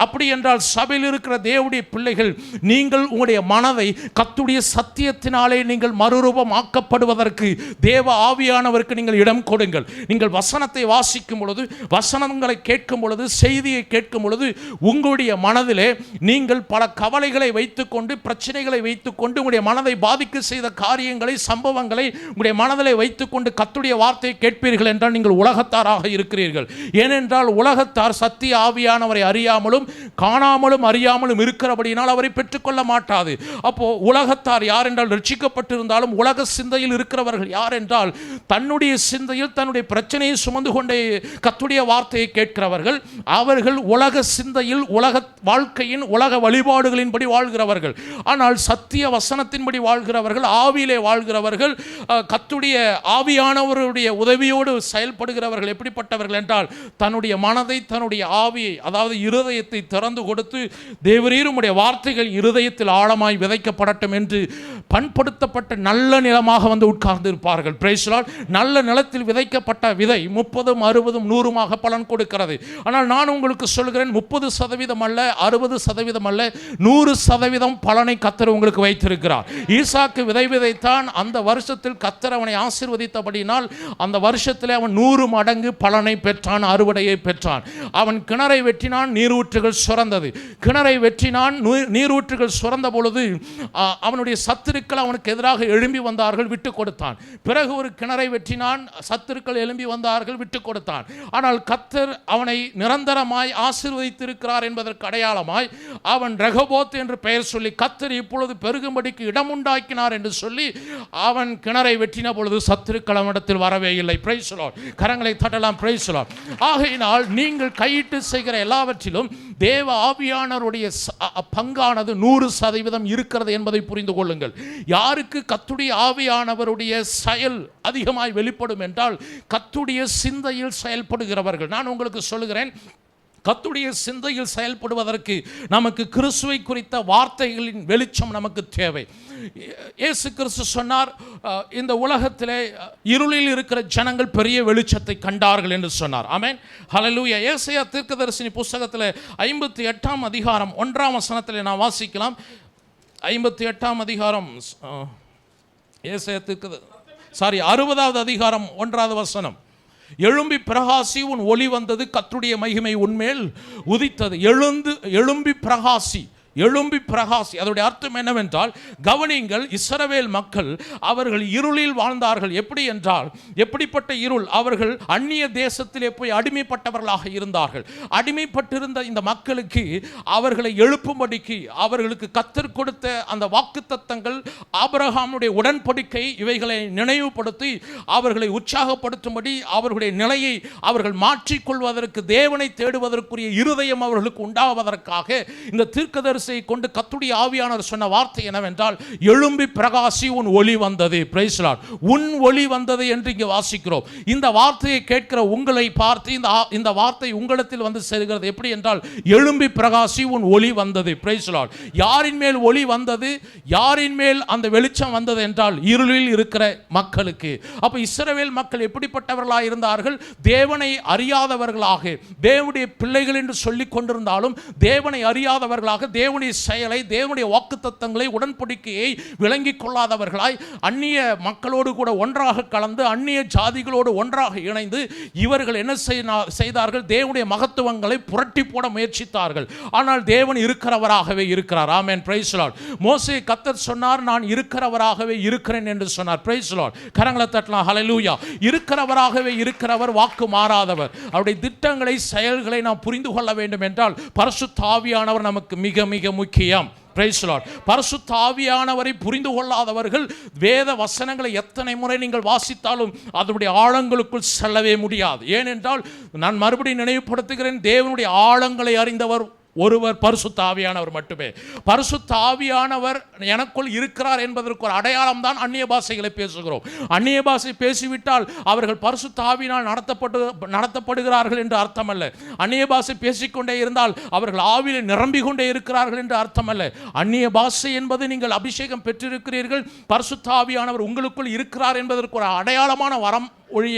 அப்படி என்றால் சபையில் இருக்கிற தேவனுடைய பிள்ளைகள், நீங்கள் உங்களுடைய மனதை கர்த்தருடைய சத்தியத்தினாலே நீங்கள் மறுரூபமாக்கப்படுவதற்கு தேவ ஆவியானவருக்கு நீங்கள் இடம் கொடுங்கள். நீங்கள் வசனத்தை வாசிக்கும் பொழுது, வசனங்களை கேட்கும் பொழுது, செய்தியை கேட்கும் பொழுது உங்களுடைய மனதிலே நீங்கள் பல கவலைகளை வைத்துக்கொண்டு, பிரச்சனைகளை வைத்துக்கொண்டு, உங்களுடைய மனதை பாதிக்க செய்த காரியங்களை, சம்பவங்களை உங்களுடைய மனதிலே வைத்துக்கொண்டு கர்த்தருடைய வார்த்தையை கேட்பீர்கள் என்றால் நீங்கள் உலகத்தாராக இருக்கிறீர்கள். ஏனென்றால் உலகத்தார் சத்திய ஆவியானவரை அறியாமலும் காணாமலும் அறியாமலும் இருக்கிறபடியினால் அவரை பெற்றுக்கொள்ள மாட்டாது. அப்போ உலகத்தார் யார் என்றால், ரட்சிக்கப்பட்டிருந்தாலும் உலக சிந்தையில் இருக்கிறவர்கள் யார் என்றால், தன்னுடைய சிந்தையில் தன்னுடைய பிரச்சனையை சுமந்து கொண்டே கர்த்தருடைய வார்த்தையை கேட்கிறவர்கள். அவர்கள் உலக சிந்தையில் உலக வாழ்க்கையின் உலக வழிபாடுகளின்படி வாழ்கிறவர்கள். ஆனால் சத்திய வசனத்தின்படி வாழ்கிறவர்கள், ஆவியிலே வாழ்கிறவர்கள், கர்த்தருடைய ஆவியானவருடைய உதவியோடு செயல்படுகிறவர்கள் எப்படிப்பட்டவர்கள் என்றால், தன்னுடைய மனதை, தன்னுடைய ஆவியை, அதாவது இருதயத்தை திறந்து கொடுத்து, தேவரீர் உம்முடைய வார்த்தைகள் இருதயத்தில் ஆழமாய் விதைக்கப்படட்டும் என்று பண்படுத்தப்பட்ட நல்ல நிலமாக வந்து உட்கார்ந்து இருப்பார்கள். Price the Lord. நல்ல நிலத்தில் விதைக்கப்பட்ட விதை 30, 60, 100 பலன் கொடுக்கிறது. ஆனால் நான் உங்களுக்கு சொல்கிறேன், 30% அல்ல, 60% அல்ல, 100% பலனை கர்த்தர் உங்களுக்கு வைத்திருக்கிறார். ஈசாக்கு விதை விதைத்தான். அந்த வருஷத்தில் கர்த்தர் அவனை ஆசீர்வதித்தபடினால் அந்த வருஷத்தில் அவன் 100 மடங்கு பலனை பெற்றான், அறுவடையை பெற்றான். அவன் கிணறை வெட்டினான், நீரூற்றுகள் சுரந்தது. கிணறை வெட்டினான், நீரூற்றுகள் சுரந்த பொழுது அவனுடைய சத்துருக்கள் அவனுக்கு எதிராக எழும்பி வந்தார்கள், விட்டு கொடுத்தான். பிறகு ஒரு கிணறை வெட்டினான், சத்துருக்கள் எழும்பி வந்தார்கள், விட்டு கொடுத்தான். ஆனால் கர்த்தர் அவனை நிரந்தரமாய் ஆசீர்வதித்திருக்கிறார் என்பதற்கு அடையாளமாய் அவன் ரெகோபோத் என்று பெயர் சொல்லி, கர்த்தர் இப்பொழுது பெருகும்படிக்கு இடம் உண்டாக்கினார் என்று சொல்லி அவன் கிணறை வெட்டின பொழுது சத்துருக்கள் அவனிடத்தில் வரவே இல்லை. Price the Lord. கரங்களை தட்டலாம். Price the Lord. ஆகையினால் நீங்கள் கையிட்டு செய்கிற எல்லாவற்றிலும் தேவ ஆவியானவருடைய பங்கானது 100% இருக்கிறது என்பதை புரிந்து கொள்ளுங்கள். யாருக்கு கர்த்தருடைய ஆவியானவருடைய செயல் அதிகமாய் வெளிப்படும் என்றால், கர்த்தருடைய சிந்தையில் செயல்படுகிறவர்கள். நான் உங்களுக்கு சொல்லுகிறேன், கர்த்தருடைய சிந்தையில் செயல்படுவதற்கு நமக்கு கிறிஸ்துவை குறித்த வார்த்தைகளின் வெளிச்சம் நமக்கு தேவை. இயேசு கிறிஸ்து சொன்னார், இந்த உலகத்திலே இருளில் இருக்கிற ஜனங்கள் பெரிய வெளிச்சத்தை கண்டார்கள் என்று சொன்னார். ஆமென், ஹல்லேலூயா. ஏசாயா தீர்க்கதரிசி புத்தகத்தில் 58ஆம் அதிகாரம் 1ஆம் வசனத்தில் நான் வாசிக்கலாம். 58ஆம் அதிகாரம், ஏசாயா 60வது அதிகாரம் 1வது வசனம். எழும்பி பிரகாசி, உன் ஒளி வந்தது, கர்த்தருடைய மகிமை உன்மேல் உதித்தது. எழும்பி பிரகாசி, எழும்பி பிரகாசி. அதோடைய அர்த்தம் என்னவென்றால், கவனிங்கள், இஸ்ரவேல் மக்கள் அவர்கள் இருளில் வாழ்ந்தார்கள். எப்படி என்றால், எப்படிப்பட்ட இருள்? அவர்கள் அந்நிய தேசத்திலே போய் அடிமைப்பட்டவர்களாக இருந்தார்கள். அடிமைப்பட்டிருந்த இந்த மக்களுக்கு அவர்களை எழுப்பும்படிக்கு அவர்களுக்கு கர்த்தர் கொடுத்த அந்த வாக்குத்தத்தங்கள், ஆபிரகாமுடைய உடன்படிக்கை, இவைகளை நினைவுபடுத்தி அவர்களை உற்சாகப்படுத்தும்படி அவர்களுடைய நிலையை அவர்கள் மாற்றிக்கொள்வதற்கு, தேவனை தேடுவதற்குரிய இருதயம் அவர்களுக்கு உண்டாவதற்காக இந்த தீர்க்கதரிசி மோசேயை கொண்டு கர்த்தருடைய ஆவியானவர் சொன்ன வார்த்தை என்னவென்றால், எழும்பி பிரகாசி, உன் ஒளி வந்தது. Price the Lord. உன் ஒளி வந்தது என்று இங்கே வாசிக்கிறோம். இந்த வார்த்தையை கேட்கிற உங்களை பார்த்து இந்த வார்த்தை உங்களிடத்தில் வந்து சேர்கிறது. எப்படி என்றால், எழும்பி பிரகாசி, உன் ஒளி வந்தது. Price the Lord. யாரின் மேல் ஒளி வந்தது, யாரின் மேல் அந்த வெளிச்சம் வந்தது என்றால், இருளில் இருக்கிற மக்களுக்கு. அப்ப இஸ்ரவேல் மக்கள் எப்படிப்பட்டவர்களாக இருந்தார்கள்? தேவனை அறியாதவர்களாக, தேவனுடைய பிள்ளைகள் என்று சொல்லிக் கொண்டிருந்தாலும் தேவனை அறியாதவர்களாக, தேவனுடைய செயலை, தேவனுடைய வாக்குத்தத்தங்களை, உடன்படிக்கையை விளங்கிக் கொள்ளாதவர்களாய், அந்நிய மக்களோடு கூட ஒன்றாக கலந்து, அந்நிய ஜாதிகளோடு ஒன்றாக இணைந்து இவர்கள் என்ன செய்தார்கள்? தேவனுடைய மகத்துவங்களை புரட்டி போட முயற்சித்தார்கள். ஆனால் தேவன் இருக்கிறவராகவே இருக்கிறார். ஆமென். Praise the Lord. மோசே கர்த்தர் சொன்னார், நான் இருக்கிறவராகவே இருக்கிறேன் என்று சொன்னார். Praise the Lord. கரங்களை தட்டலாம். ஹல்லேலூயா. இருக்கிறவராகவே இருக்கிறவர், வாக்கு மாறாதவர். அவருடைய திட்டங்களை, செயல்களை நாம் புரிந்து கொள்ள வேண்டும் என்றால் பரிசுத்த ஆவியானவர் நமக்கு மிக மிக முக்கியம். Price the Lord. பரிசுத்த ஆவியானவரை புரிந்து கொள்ளாதவர்கள் வேத வசனங்களை எத்தனை முறை நீங்கள் வாசித்தாலும் அதனுடைய ஆழங்களுக்குள் செல்லவே முடியாது. ஏனென்றால் நான் மறுபடியும் நினைவுபடுத்துகிறேன், தேவனுடைய ஆழங்களை அறிந்தவர் ஒருவர், பரிசுத்த ஆவியானவர் மட்டுமே. பரிசுத்த ஆவியானவர் எனக்குள் இருக்கிறார் என்பதற்கு ஒரு அடையாளம் தான் அந்நிய பாஷைகளை பேசுகிறோம். அந்நிய பாஷை பேசிவிட்டால் அவர்கள் பரிசுத்த ஆவியினால் நடத்தப்படுகிறார்கள் என்று அர்த்தமல்ல. அந்நிய பாஷை பேசிக்கொண்டே இருந்தால் அவர்கள் ஆவியில் நிரம்பிக் கொண்டே இருக்கிறார்கள் என்று அர்த்தமல்ல. அந்நிய பாஷை என்பது நீங்கள் அபிஷேகம் பெற்றிருக்கிறீர்கள், பரிசுத்த ஆவியானவர் உங்களுக்குள் இருக்கிறார் என்பதற்கு ஒரு அடையாளமான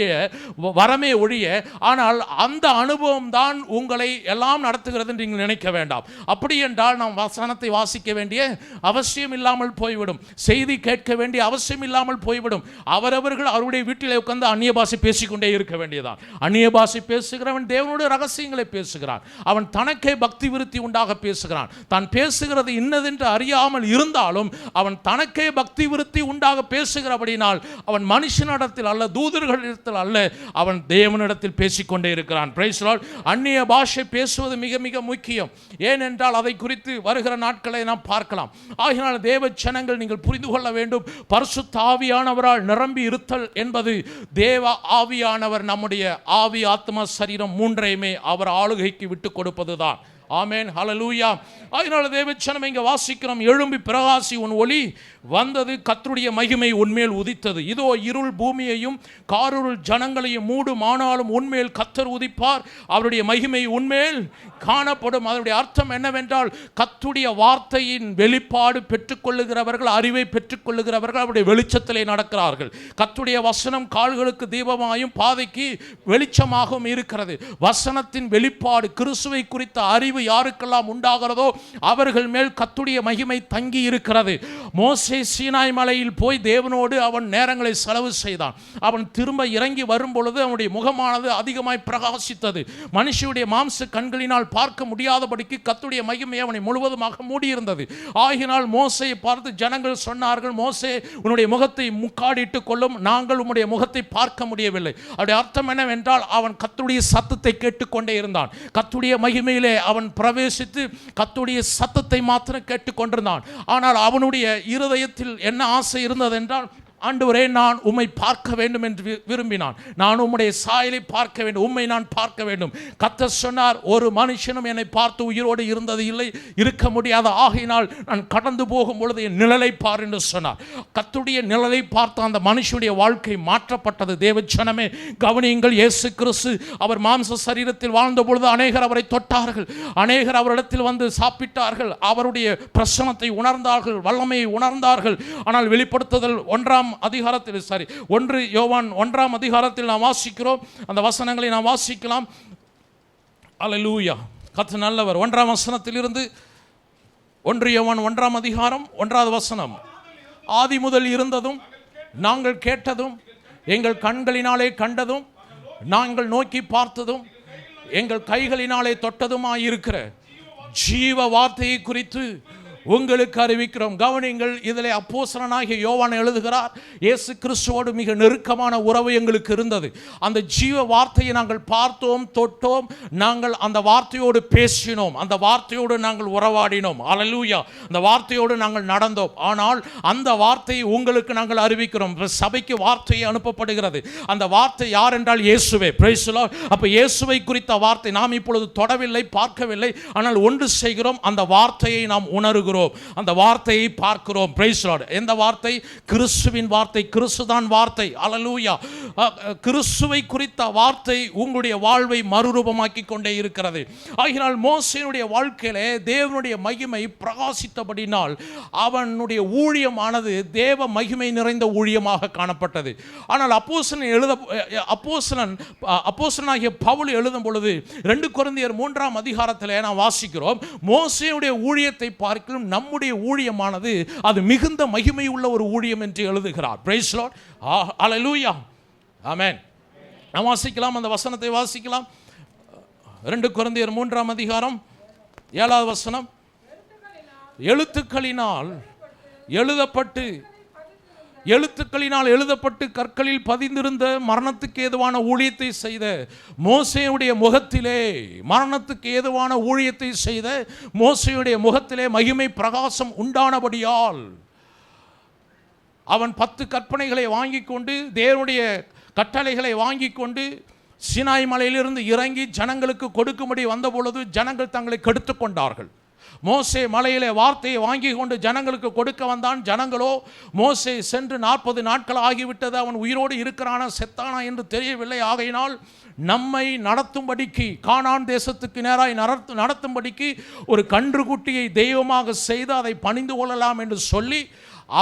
வரமே ஒழிய, ஆனால் அந்த அனுபவம் தான் உங்களை எல்லாம் நடத்துகிறது என்று நீங்கள் நினைக்க வேண்டாம். அப்படி என்றால் நாம் வசனத்தை வாசிக்க வேண்டிய அவசியம் இல்லாமல் போய்விடும், செய்தி கேட்க வேண்டிய அவசியம் இல்லாமல் போய்விடும். அவரவர்கள் அவருடைய வீட்டிலே உட்கார்ந்து அந்நிய பாஷை பேசிக்கொண்டே இருக்க வேண்டியதான். அந்நிய பாஷை பேசுகிறவன் தேவனுடைய ரகசியங்களை பேசுகிறான். அவன் தனக்கே பக்தி விருத்தி உண்டாக பேசுகிறான். தான் பேசுகிறது இன்னதென்று அறியாமல் இருந்தாலும் அவன் தனக்கே பக்தி விருத்தி உண்டாக பேசுகிறபடினால் அவன் மனுஷனிடத்தில் அல்ல, தூதர்கள் அல்ல, அவன் தேவனிடத்தில் பேசிக்கொண்டே இருக்கிறான். Price the Lord. அந்நிய பாஷை பேசுவது மிக மிக முக்கியம். ஏனென்றால் அதை குறித்து வருகிற நாட்களை நாம் பார்க்கலாம். ஆகையால் தேவ ஜனங்கள் நீங்கள் புரிந்து கொள்ள வேண்டும், பரிசுத்த ஆவியானவரால் நிரம்பி இருத்தல் என்பது தேவ ஆவியானவர் நம்முடைய ஆவி, ஆத்மா, சரீரம் மூன்றையுமே அவர் ஆளுகைக்கு விட்டு கொடுப்பதுதான். ஆமென். ஹல்லேலூயா. அதனால தேவச்சனம் இங்கே வாசிக்கிறோம், எழும்பி பிரகாசி, உன் ஒளி வந்தது, கர்த்தருடைய மகிமை உன்மேல் உதித்தது. இதோ இருள் பூமியையும் காருள் ஜனங்களையும் மூடும், ஆனாலும் உன்மேல் கர்த்தர் உதிப்பார், அவருடைய மகிமை உன்மேல் காணப்படும். அதனுடைய அர்த்தம் என்னவென்றால், கர்த்தருடைய வார்த்தையின் வெளிப்பாடு பெற்றுக்கொள்ளுகிறவர்கள், அறிவை பெற்றுக்கொள்ளுகிறவர்கள் அவருடைய வெளிச்சத்திலே நடக்கிறார்கள். கர்த்தருடைய வசனம் கால்களுக்கு தீபமாயும் பாதைக்கு வெளிச்சமாகவும் இருக்கிறது. வசனத்தின் வெளிப்பாடு, கிறிஸ்துவை குறித்த அறிவு யாருக்கெல்லாம் உண்டாகிறதோ அவர்கள் மேல் கர்த்தருடைய மகிமை தங்கி இருக்கிறது. மோசே சீனாய் மலையில் போய் தேவனோடு அவன் நேரங்களை செலவு செய்தான். அவன் திரும்ப இறங்கி வரும் பொழுது அவனுடைய முகமானது அதிகமாய் பிரகாசித்தது. மனுஷனுடைய மாம்ச கண்களினால் பார்க்க முடியாதபடிக்கு கர்த்தருடைய மகிமை அவனை முழுவதுமாக மூடியிருந்தது. ஆகினால் மோசேயை பார்த்து ஜனங்கள் சொன்னார்கள், மோசே உன்னுடைய முகத்தை முக்காடிட்டுக் கொள்ளும், நாங்கள் உன்னுடைய முகத்தை பார்க்க முடியவில்லை. அவருடைய அர்த்தம் என்னவென்றால், அவன் கர்த்தருடைய சத்தத்தை கேட்டுக்கொண்டே இருந்தான். கர்த்தருடைய மகிமையிலே அவன் பிரவேசித்து கர்த்தருடைய சத்தத்தை மாத்திரம் கேட்டுக்கொண்டிருந்தான். ஆனால் அவனுடைய இருதயத்தில் என்ன ஆசை இருந்தது என்றால், ஆண்டவரே, நான் உம்மை பார்க்க வேண்டும் என்று விரும்பினான். நான் உம்முடைய சாயலை பார்க்க வேண்டும், உம்மை நான் பார்க்க வேண்டும். கர்த்தர் சொன்னார், ஒரு மனுஷனும் என்னை பார்த்து உயிரோடு இருந்தது இல்லை, இருக்க முடியாத. ஆகையினால் நான் கடந்து போகும் பொழுது என் நிழலை பார் என்று சொன்னார். கர்த்தருடைய நிழலை பார்த்து அந்த மனுஷனுடைய வாழ்க்கை மாற்றப்பட்டது. தேவஜனமே கவனியுங்கள், இயேசு கிறிஸ்து அவர் மாம்ச சரீரத்தில் வாழ்ந்த பொழுது அநேகர் அவரை தொட்டார்கள், அநேகர் அவரிடத்தில் வந்து சாப்பிட்டார்கள், அவருடைய பிரசன்னத்தை உணர்ந்தார்கள், வல்லமையை உணர்ந்தார்கள். ஆனால் வெளிப்படுத்துதல் 1 யோவான் 1 அதிகாரத்தில் நாம் வாசிக்கிறோம். அந்த வசனங்களை நாம் வாசிக்கலாம். அல்லேலூயா. கர்த்தர் நல்லவர். 1 வசனத்திலிருந்து 1 யோவான் 1 அதிகாரம் 1வது வசனம். ஆதி முதல் இருந்ததும், நாங்கள் கேட்டதும், எங்கள் கண்களினாலே கண்டதும், நாங்கள் நோக்கி பார்த்ததும், எங்கள் கைகளினாலே தொட்டதுமாயிருக்கிற ஜீவ வார்த்தையை குறித்து உங்களுக்கு அறிவிக்கிறோம். கவனிங்கள், இதிலே அப்போஸ்தலனாகிய யோவான் எழுதுகிறார், இயேசு கிறிஸ்துவோடு மிக நெருக்கமான உறவு எங்களுக்கு இருந்தது. அந்த ஜீவ வார்த்தையை நாங்கள் பார்த்தோம், தொட்டோம், நாங்கள் அந்த வார்த்தையோடு பேசினோம், அந்த வார்த்தையோடு நாங்கள் உறவாடினோம். அல்லேலூயா. அந்த வார்த்தையோடு நாங்கள் நடந்தோம். ஆனால் அந்த வார்த்தையை உங்களுக்கு நாங்கள் அறிவிக்கிறோம். சபைக்கு வார்த்தையை அனுப்பப்படுகிறது. அந்த வார்த்தை யார் என்றால் இயேசுவே. Price the Lord. அப்ப இயேசுவை குறித்த வார்த்தை நாம் இப்பொழுது தொடவில்லை, பார்க்கவில்லை. ஆனால் ஒன்று செய்கிறோம், அந்த வார்த்தையை நாம் உணர்கிறோம், அந்த வார்த்தையை பார்க்கிறோம். Price the Lord. எந்த வார்த்தை? கிறிஸ்துவின் வார்த்தை. கிறிஸ்துதான் வார்த்தை. அல்லேலூயா. கிறிஸ்துவை குறித்த வார்த்தை உங்களுடைய வாழ்வை மறுரூபமாக்கி கொண்டே இருக்கிறது. ஆகினால் மோசேயுடைய வாழ்க்கையிலே தேவனுடைய மகிமை பிரகாசித்தபடினால் அவனுடைய ஊழியமானது தேவ மகிமை நிறைந்த ஊழியமாக காணப்பட்டது. ஆனால் அப்போஸ்தலனாகிய பவுல் எழுதும் பொழுது 2 கொரிந்தியர் 3ஆம் அதிகாரத்திலே நாம் வாசிக்கிறோம், மோசேயுடைய ஊழியத்தை பார்க்கிறோம், நம்முடைய ஊழியமானது அது மிகுந்த மகிமை உள்ள ஒரு ஊழியம் என்று எழுதுகிறார். Praise the Lord. Hallelujah. Amen. நாம் வாசிக்கலாம், அந்த வசனத்தை வாசிக்கலாம். 2 கொரிந்தியர் 3ஆம் அதிகாரம் 7வது வசனம். எழுத்துக்களினால் எழுதப்பட்டு கற்களில் பதிந்திருந்த மரணத்துக்கு ஏதுவான ஊழியத்தை செய்த மோசேயுடைய முகத்திலே, மரணத்துக்கு ஏதுவான ஊழியத்தை செய்த மோசேயுடைய முகத்திலே மகிமை பிரகாசம் உண்டானபடியால் அவன் 10 கற்பனைகளை வாங்கி கொண்டு, தேவனுடைய கட்டளைகளை வாங்கி கொண்டு சீனாய் மலையிலிருந்து இறங்கி ஜனங்களுக்கு கொடுக்கும்படி வந்த பொழுது ஜனங்கள் தங்களை கெடுத்து கொண்டார்கள். மோசே மலையிலே வார்த்தையை வாங்கி கொண்டு ஜனங்களுக்கு கொடுக்க வந்தான். ஜனங்களோ, மோசே சென்று 40 நாட்கள் ஆகிவிட்டது, அவன் உயிரோடு இருக்கிறானா செத்தானா என்று தெரியவில்லை, ஆகையினால் நம்மை நடத்தும்படிக்கு, கானான் தேசத்துக்கு நேராய் நடத்தும்படிக்கு ஒரு கன்றுக்குட்டியை தெய்வமாக செய்து அதை பணிந்து கொள்ளலாம் என்று சொல்லி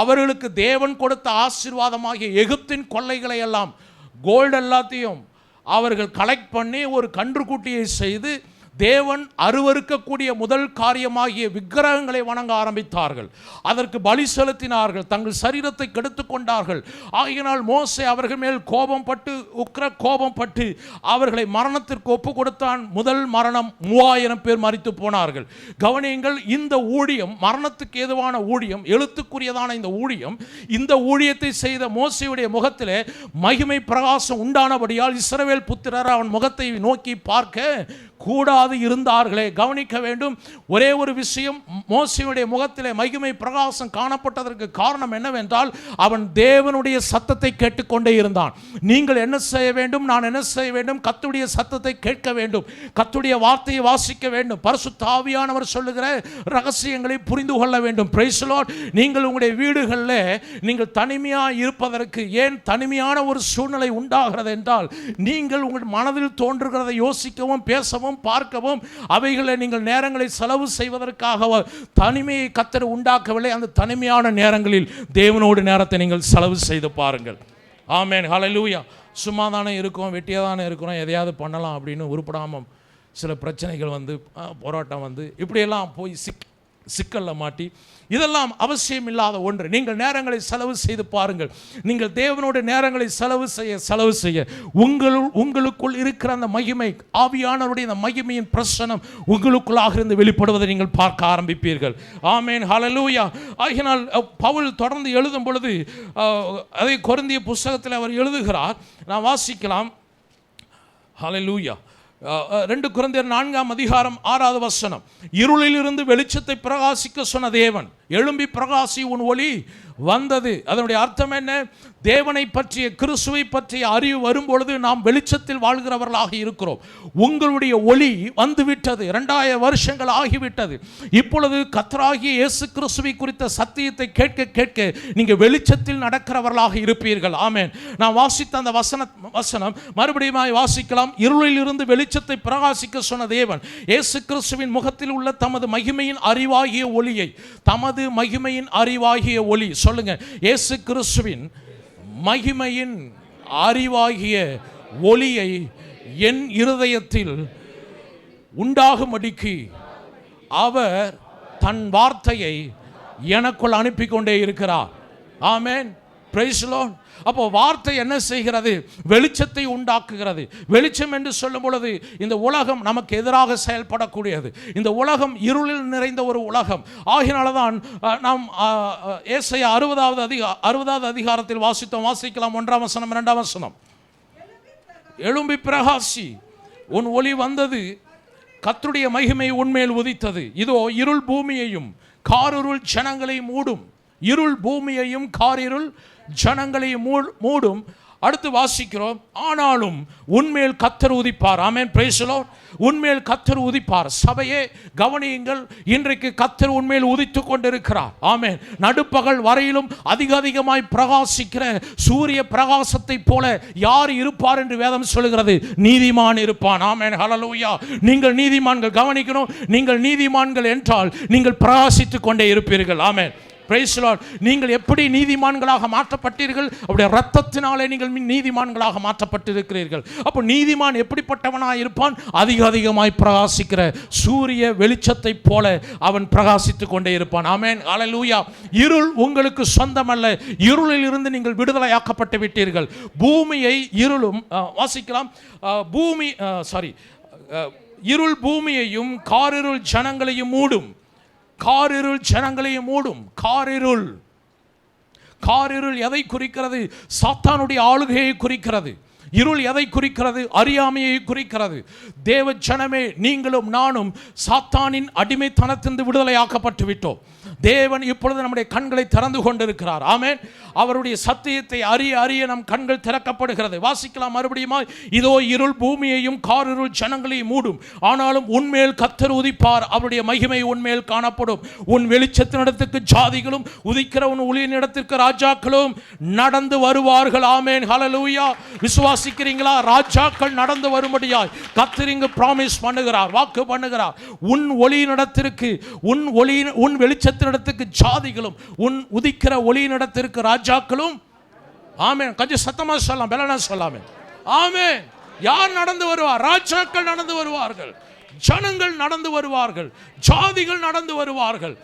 அவர்களுக்கு தேவன் கொடுத்த ஆசீர்வாதமாகிய எகிப்தின் கொள்ளைகளை எல்லாம், கோல்டு எல்லாத்தையும் அவர்கள் கலெக்ட் பண்ணி ஒரு கன்றுக்குட்டியை செய்து தேவன் அருவருக்கக்கூடிய முதல் காரியமாகிய விக்கிரகங்களை வணங்க ஆரம்பித்தார்கள். அதற்கு பலி செலுத்தினார்கள், தங்கள் சரீரத்தை கெடுத்து கொண்டார்கள். ஆகையினால் மோசே அவர்கள் மேல் கோபப்பட்டு, உக்கிர கோபப்பட்டு அவர்களை மரணத்திற்கு ஒப்பு கொடுத்தான். முதல் மரணம் 3000 பேர் மரித்து போனார்கள். கவனியுங்கள், இந்த ஊழியம் மரணத்துக்கு ஏதுவான ஊழியம், எழுத்துக்குரியதான இந்த ஊழியம், இந்த ஊழியத்தை செய்த மோசேயுடைய முகத்திலே மகிமை பிரகாசம் உண்டானபடியால் இஸ்ரவேல் புத்திரர் அவன் முகத்தை நோக்கி பார்க்க கூடாது இருந்தார்களே. கவனிக்க வேண்டும், ஒரே ஒரு விஷயம், மோசேயுடைய முகத்திலே மகிமை பிரகாசம் காணப்பட்டதற்கு காரணம் என்னவென்றால் அவன் தேவனுடைய சத்தத்தை கேட்டுக்கொண்டே இருந்தான். நீங்கள் என்ன செய்ய வேண்டும்? நான் என்ன செய்ய வேண்டும்? கர்த்தருடைய சத்தத்தை கேட்க வேண்டும், கர்த்தருடைய வார்த்தையை வாசிக்க வேண்டும், பரிசுத்த ஆவியானவர் சொல்லுகிற ரகசியங்களை புரிந்து கொள்ள வேண்டும். Price the Lord. நீங்கள் உங்களுடைய வீடுகளில் நீங்கள் தனிமையாக இருப்பதற்கு ஏன் தனிமையான ஒரு சூழ்நிலை உண்டாகிறது என்றால், நீங்கள் உங்கள் மனதில் தோன்றுகிறதை யோசிக்கவும் பேசவும் பார்க்கவும் அவைகளை நீங்கள் நேரங்களை செலவு செய்வதற்காக தனிமையை கர்த்தர் உண்டாக்கவில்லை. அந்த தனிமையான நேரங்களில் தேவனோடு நேரத்தை நீங்கள் செலவு செய்து பாருங்கள். ஆமென். ஹல்லேலூயா. சும்மா தானே இருக்கோம், வெட்டியாக தானே இருக்கிறோம், எதையாவது பண்ணலாம் அப்படின்னு உருப்படாமல் சில பிரச்சனைகள் வந்து, போராட்டம் வந்து, இப்படியெல்லாம் போய் சிக்கலில் மாட்டி, இதெல்லாம் அவசியம் இல்லாத ஒன்று. நீங்கள் நேரங்களை செலவு செய்து பாருங்கள். நீங்கள் தேவனோட நேரங்களை செலவு செய்ய உங்களுக்குள் இருக்கிற அந்த மகிமை, ஆவியானவருடைய அந்த மகிமையின் பிரசனம் உங்களுக்குள்ளாக இருந்து வெளிப்படுவதை நீங்கள் பார்க்க ஆரம்பிப்பீர்கள். ஆமென். ஹல்லேலூயா. ஆகினால் பவுல் தொடர்ந்து எழுதும் பொழுது, அதை கொரிந்திய புத்தகத்தில் அவர் எழுதுகிறார், நான் வாசிக்கலாம். ஹல்லேலூயா. 2 கொரிந்தியர் 4ஆம் அதிகாரம் 6வது வசனம். இருளிலிருந்து வெளிச்சத்தை பிரகாசிக்க சொன்ன தேவன், எழும்பி பிரகாசி உன் ஒளி வந்தது. அதனுடைய அர்த்தம் என்ன? தேவனை பற்றிய, கிறிஸ்துவை பற்றிய அறிவு வரும்பொழுது நாம் வெளிச்சத்தில் வாழ்கிறவர்களாக இருக்கிறோம். உங்களுடைய ஒளி வந்துவிட்டது. 2000 வருஷங்கள் ஆகிவிட்டது. இப்பொழுது கர்த்தராகிய இயேசு கிறிஸ்துவை குறித்த சத்தியத்தை கேட்க கேட்க நீங்கள் வெளிச்சத்தில் நடக்கிறவர்களாக இருப்பீர்கள். ஆமென். நான் வாசித்த அந்த வசனம் மறுபடியும் வாசிக்கலாம். இருளில் இருந்து வெளிச்சத்தை பிரகாசிக்க சொன்ன தேவன் இயேசு கிறிஸ்துவின் முகத்தில் உள்ள தமது மகிமையின் அறிவாகிய ஒளியை, தமது மகிமையின் அறிவாகிய ஒளி, சொல்லுங்க, இயேசு கிறிஸ்துவின் மகிமையின் அறிவாகிய ஒளியை என் இருதயத்தில் உண்டாகும்படிக்கு அவர் தன் வார்த்தையை எனக்குள் அனுப்பி கொண்டே இருக்கிறார். ஆமென். Praise the Lord. அப்போ வார்த்தை என்ன செய்கிறது? வெளிச்சத்தை உண்டாக்குகிறது. வெளிச்சம் என்று சொல்லும் பொழுது இந்த உலகம் நமக்கு எதிராக செயல்படக்கூடியது. இந்த உலகம் இருளில் நிறைந்த ஒரு உலகம். ஆகினால தான் நாம் ஏசாயா 60வது அதிகாரத்தில் வாசிக்கலாம். 1ஆம் வசனம் 2ஆம் வசனம். எழும்பி பிரகாசி, உன் ஒளி வந்தது, கர்த்தருடைய மகிமை உன்மேல் உதித்தது. இதோ இருள் பூமியையும் காரிருள் ஜனங்களை மூடும். இருள் பூமியையும் காரிருள் ஜனங்களை மூடும். அடுத்து வாசிக்கிறோம், ஆனாலும் உன்மேல் கர்த்தர் உதிப்பார். ஆமென், பிரைஸ் தி லார்ட். உன்மேல் கர்த்தர் உதிப்பார். சபையே கவனியுங்கள், இன்றைக்கு கர்த்தர் உன்மேல் உதித்து கொண்டிருக்கிறார். ஆமென். நடுப்பகல் வரையிலும் அதிகமாய் பிரகாசிக்கிற சூரிய பிரகாசத்தை போல யார் இருப்பார் என்று வேதம் சொல்கிறது? நீதிமான் இருப்பான். ஆமென், ஹல்லேலூயா. நீங்கள் நீதிமான்கள், கவனிக்கணும், நீங்கள் நீதிமான்கள் என்றால் நீங்கள் பிரகாசித்துக் கொண்டே இருப்பீர்கள். ஆமென், பிரைஸ் தி லார்ட். நீங்கள் எப்படி நீதிமான்களாக மாற்றப்பட்டீர்கள்? அவருடைய இரத்தத்தினாலே நீங்கள் நீதிமான்களாக மாற்றப்பட்டிருக்கிறீர்கள். அப்போ நீதிமான் எப்படிப்பட்டவனாக இருப்பான்? அதிகமாய் பிரகாசிக்கிற சூரிய வெளிச்சத்தை போல அவன் பிரகாசித்துக் கொண்டே இருப்பான். ஆமென், ஹல்லேலூயா. இருள் உங்களுக்கு சொந்தமல்ல. இருளில் இருந்து நீங்கள் விடுதலையாக்கப்பட்டு விட்டீர்கள். பூமியை இருளும் வாசிக்கலாம். இருள் பூமியையும் காரிருள் ஜனங்களையும் மூடும். காரிருள் ஜனங்களையும் மூடும். காரிருள் எதை குறிக்கிறது? சாத்தானுடைய ஆளுகையை குறிக்கிறது. இருள் எதை குறிக்கிறது? அறியாமையை குறிக்கிறது. தேவ ஜனமே, நீங்களும் நானும் சாத்தானின் அடிமைத்தனத்திலிருந்து விடுதலையாக்கப்பட்டு விட்டோம். தேவன் இப்பொழுது நம்முடைய கண்களை திறந்து கொண்டிருக்கிறார். ஆமென். அவருடைய சத்தியத்தை அறிய நம் கண்கள் திறக்கப்படுகிறது. வாசிக்கலாம் மறுபடியும். இதோ இருள் பூமியையும் காரிருள் ஜனங்களையும் மூடும், ஆனாலும் உன்மேல் கர்த்தர் உதிப்பார். அவருடைய மகிமை உன்மேல் காணப்படும். உன் வெளிச்சத்தினிடத்துக்கு ஜாதிகளும் உதிக்கிற உன் ஒளியினிடத்திற்கு ராஜாக்களும் நடந்து வருவார்கள். ஆமென், ஹல்லேலூயா. விசுவாசிக்கிறீங்களா? ராஜாக்கள் நடந்து வரும்படியாய் கர்த்தர் இங்கு பிராமிஸ் பண்ணுகிறார், வாக்கு பண்ணுகிறார். உன் ஒளியினிடத்திற்கு, உன் வெளிச்சத்தினிடத்துக்கு ஜாதிகளும், உன் உதிக்கிற ஒளியினிடத்திற்கு ராஜாக்களும். ஆமென். கொஞ்சம் சத்தமா சொல்லலாம், பெலனா சொல்லாமே. ஆமென். யார் நடந்து வருவார்? ராஜாக்கள் நடந்து வருவார்கள், ஜனங்கள் நடந்து வருவார்கள், ஜாதிகள் நடந்து வருவார்கள்.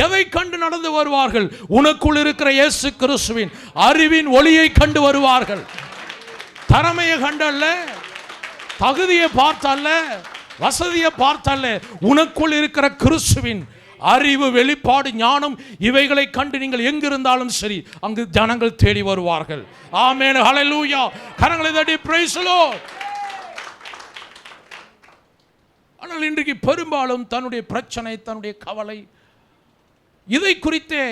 எதை கண்டு நடந்து வருவார்கள்? உனக்குள் இருக்கிற இயேசு கிறிஸ்துவின் அறிவின் ஒளியை கண்டு வருவார்கள். திறமையை கண்டல்ல, தகுதியை பார்த்தல்ல, வசதியை பார்த்தல்ல, உனக்குள் இருக்கிற கிறிஸ்துவின் அறிவு, வெளிப்பாடு, ஞானம், இவைகளை கண்டு நீங்கள் எங்கிருந்தாலும் சரி அங்கு ஜனங்கள் தேடி வருவார்கள். ஆமென், ஹல்லேலூயா. கரங்களை தட்டி பிரைஸ் தி லார்ட். ஆனால் இன்றைக்கு பெரும்பாலும் தன்னுடைய பிரச்சனை, தன்னுடைய கவலை, இதை குறித்தே